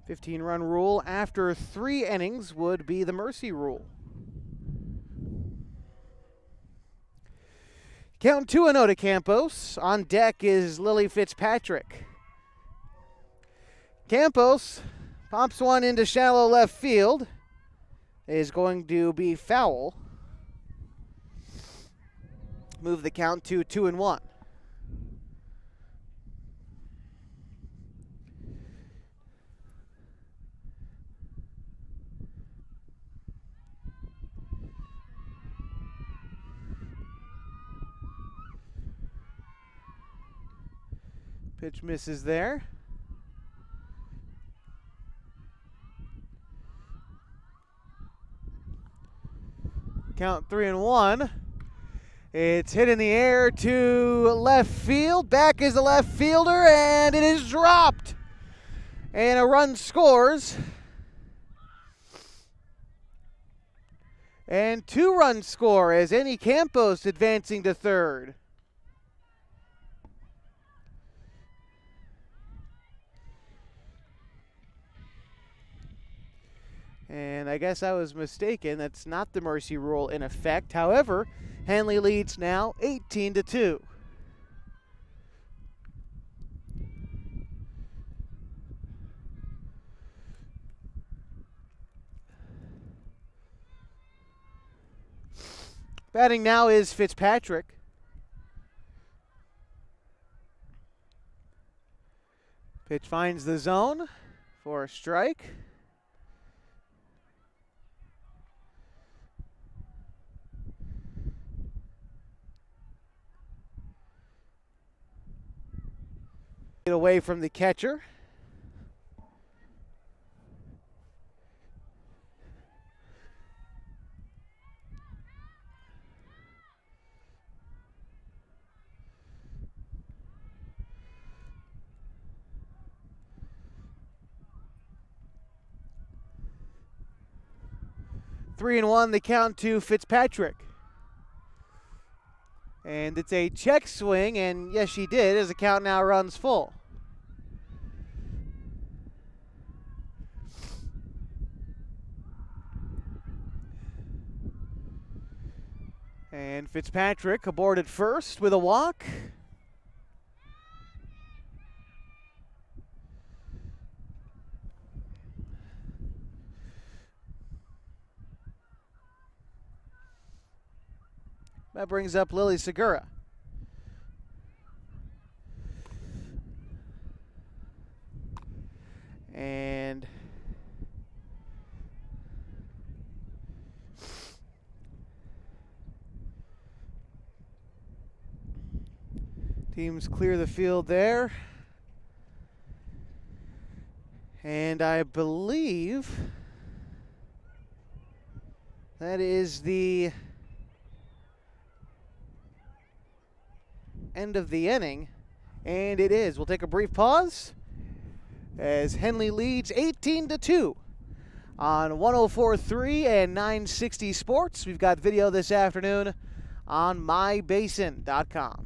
15-run rule after 3 innings would be the mercy rule. Count 2-0 to Campos. On deck is Lily Fitzpatrick. Campos pops one into shallow left field. Is going to be foul. Move the count to 2-1. Pitch misses there. Count 3-1. It's hit in the air to left field. Back is the left fielder, and it is dropped. And a run scores. And 2 runs score as Annie Campos advancing to third. And I guess I was mistaken. That's not the mercy rule in effect. However, Henley leads now 18-2. Batting now is Fitzpatrick. Pitch finds the zone for a strike. Get away from the catcher. Three and one, the count to Fitzpatrick. And it's a check swing, and yes, she did, as the count now runs full. And Fitzpatrick aboard at first with a walk. That brings up Lily Segura. And teams clear the field there. And I believe that is the end of the inning, and it is. We'll take a brief pause as Henley leads 18-2 on 104.3 and 960 Sports. We've got video this afternoon on mybasin.com.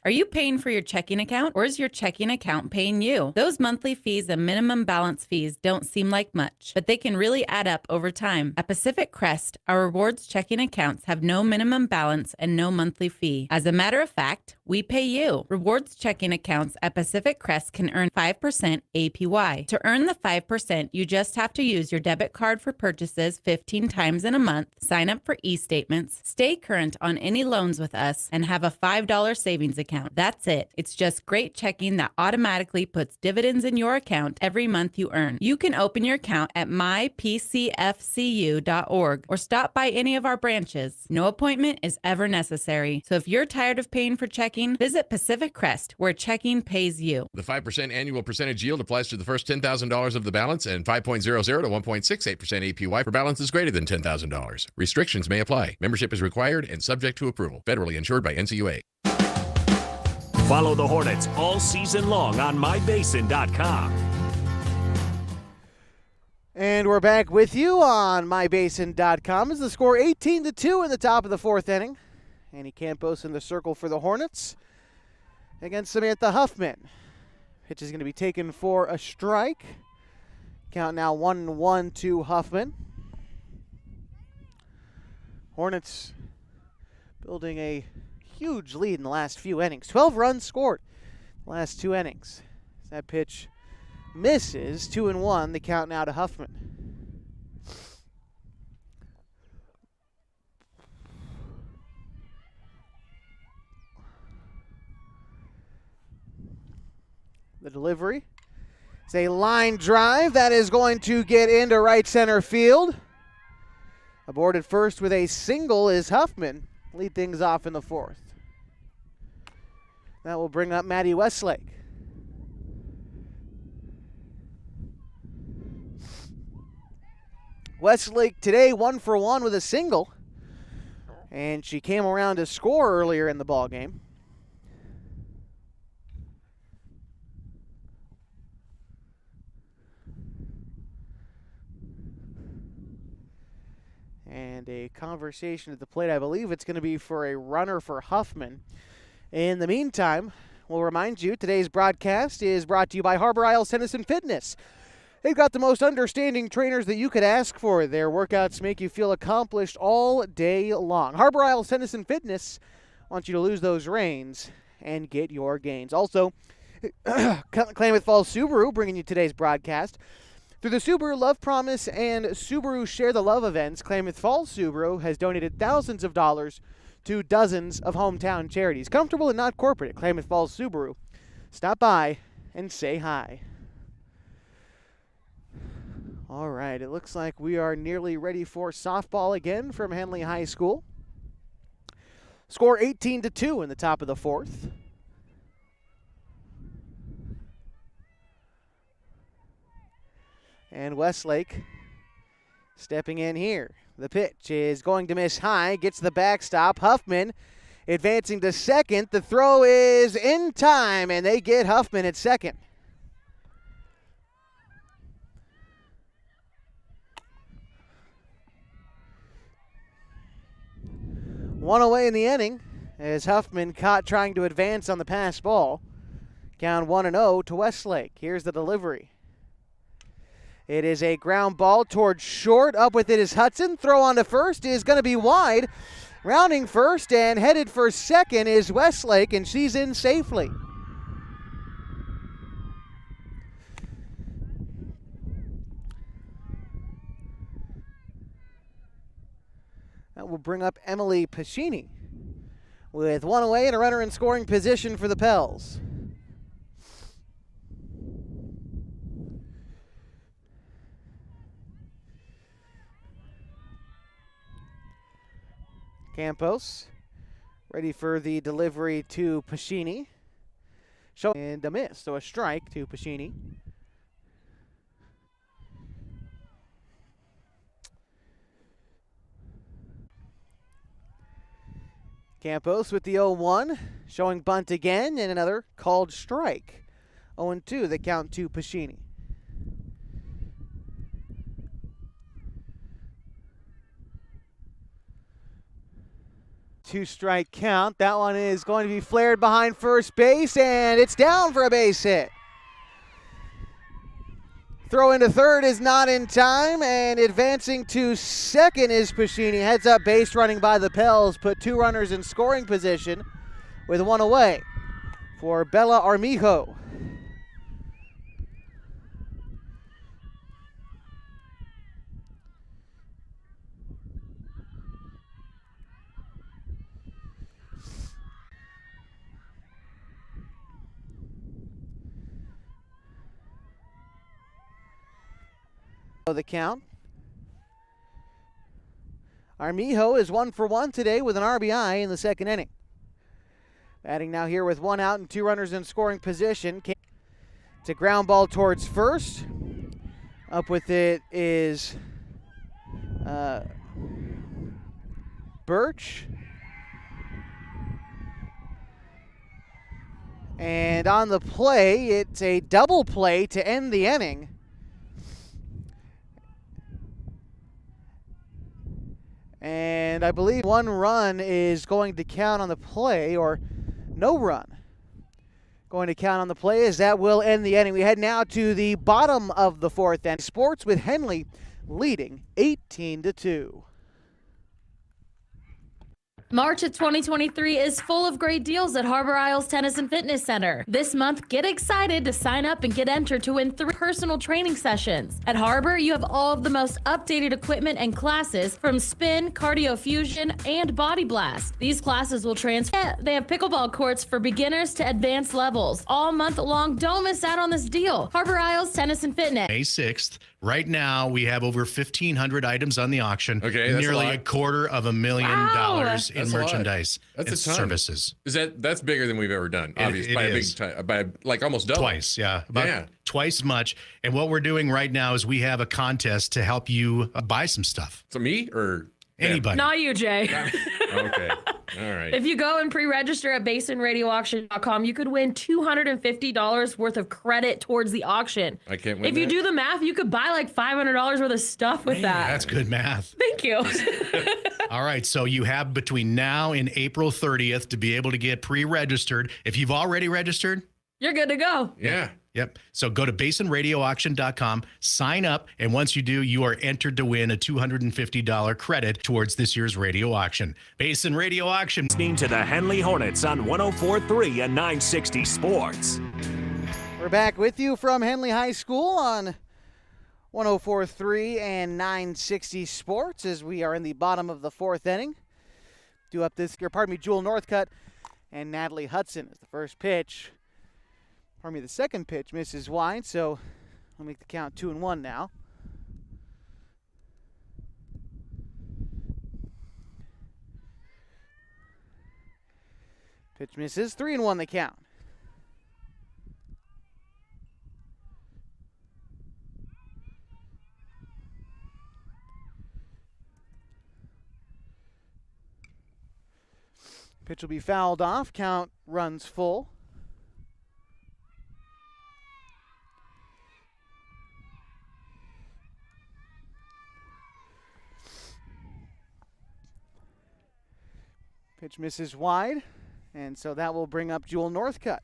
Are you paying for your checking account, or is your checking account paying you? Those monthly fees and minimum balance fees don't seem like much, but they can really add up over time. At Pacific Crest, our rewards checking accounts have no minimum balance and no monthly fee. As a matter of fact, we pay you. Rewards checking accounts at Pacific Crest can earn 5% APY. To earn the 5%, you just have to use your debit card for purchases 15 times in a month, sign up for e-statements, stay current on any loans with us, and have a $5 savings account account. That's it. It's just great checking that automatically puts dividends in your account every month you earn. You can open your account at mypcfcu.org or stop by any of our branches. No appointment is ever necessary. So if you're tired of paying for checking, visit Pacific Crest, where checking pays you. The 5% annual percentage yield applies to the first $10,000 of the balance and 5.00 to 1.68% APY for balances greater than $10,000. Restrictions may apply. Membership is required and subject to approval. Federally insured by NCUA. Follow the Hornets all season long on mybasin.com. And we're back with you on mybasin.com. As the score 18-2 in the top of the fourth inning. Annie Campos in the circle for the Hornets against Samantha Huffman. Pitch is going to be taken for a strike. Count now 1-1 to Huffman. Hornets building a huge lead in the last few innings. 12 runs scored in the last 2 innings. That pitch misses. 2-1. The count now to Huffman. The delivery. It's a line drive that is going to get into right center field. Aboard at first with a single is Huffman. Lead things off in the fourth. That will bring up Maddie Westlake. Westlake today 1 for 1 with a single. And she came around to score earlier in the ball game. And a conversation at the plate. I believe it's going to be for a runner for Huffman. In the meantime, we'll remind you today's broadcast is brought to you by Harbor Isle Tennis and Fitness. They've got the most understanding trainers that you could ask for. Their workouts make you feel accomplished all day long. Harbor Isle Tennis and Fitness wants you to lose those reins and get your gains. Also, Klamath Falls Subaru bringing you today's broadcast. Through the Subaru Love Promise and Subaru Share the Love events, Klamath Falls Subaru has donated thousands of dollars to dozens of hometown charities. Comfortable and not corporate at Klamath Falls Subaru. Stop by and say hi. All right, it looks like we are nearly ready for softball again from Henley High School. Score 18-2 in the top of the fourth. And Westlake stepping in here. The pitch is going to miss high, gets the backstop. Huffman advancing to second. The throw is in time, and they get Huffman at second. One away in the inning as Huffman caught trying to advance on the pass ball. Count 1-0 to Westlake. Here's the delivery. It is a ground ball towards short. Up with it is Hudson. Throw on to first is going to be wide. Rounding first and headed for second is Westlake, and she's in safely. That will bring up Emily Pascini with one away and a runner in scoring position for the Pels. Campos ready for the delivery to Pascini. And a miss, so a strike to Pascini. Campos with the 0-1, showing bunt again, and another called strike. 0-2, the count to Pascini. Two-strike count. That one is going to be flared behind first base, and it's down for a base hit. Throw into third is not in time, and advancing to second is Pascini. Heads up base running by the Pels. Put two runners in scoring position with one away for Bella Armijo. The count. Armijo is 1 for 1 today with an RBI in the second inning. Batting now here with 1 out and 2 runners in scoring position. It's a ground ball towards first. Up with it is Birch. And on the play, it's a double play to end the inning. And I believe 1 run is going to count on the play, or no run going to count on the play, as that will end the inning. We head now to the bottom of the 4th inning. Sports with Henley leading 18-2. March of 2023 is full of great deals at Harbor Isles Tennis and Fitness Center. This month, get excited to sign up and get entered to win 3 personal training sessions. At Harbor, you have all of the most updated equipment and classes from spin, cardio fusion, and body blast. These classes will transfer. They have pickleball courts for beginners to advanced levels. All month long, don't miss out on this deal. Harbor Isles Tennis and Fitness. May 6th. Right now, we have over 1,500 items on the auction. Okay, that's nearly a $250,000 in That's merchandise and and services. That's bigger than we've ever done? Obviously, by a big time, by like almost double. Twice, yeah, about twice as much. And what we're doing right now is we have a contest to help you buy some stuff. So me or anybody? Not you, Jay. Okay. All right. If you go and pre-register at basinradioauction.com, you could win $250 worth of credit towards the auction. I can't win. If you do the math, you could buy like $500 worth of stuff with that. That's good math. Thank you. All right, so you have between now and April 30th to be able to get pre-registered. If you've already registered, you're good to go. Yeah. Yep. So go to basinradioauction.com, sign up, and once you do, you are entered to win a $250 credit towards this year's radio auction. Basin Radio Auction. Listening to the Henley Hornets on 104.3 and 960 Sports. We're back with you from Henley High School on 104.3 and 960 Sports as we are in the bottom of the 4th inning. Due up this year, Jewel Northcutt and Natalie Hudson is the first pitch. The second pitch misses wide, so we'll make the count 2-1 now. Pitch misses, 3-1 the count. Pitch will be fouled off, count runs full. Pitch misses wide, and so that will bring up Jewel Northcutt.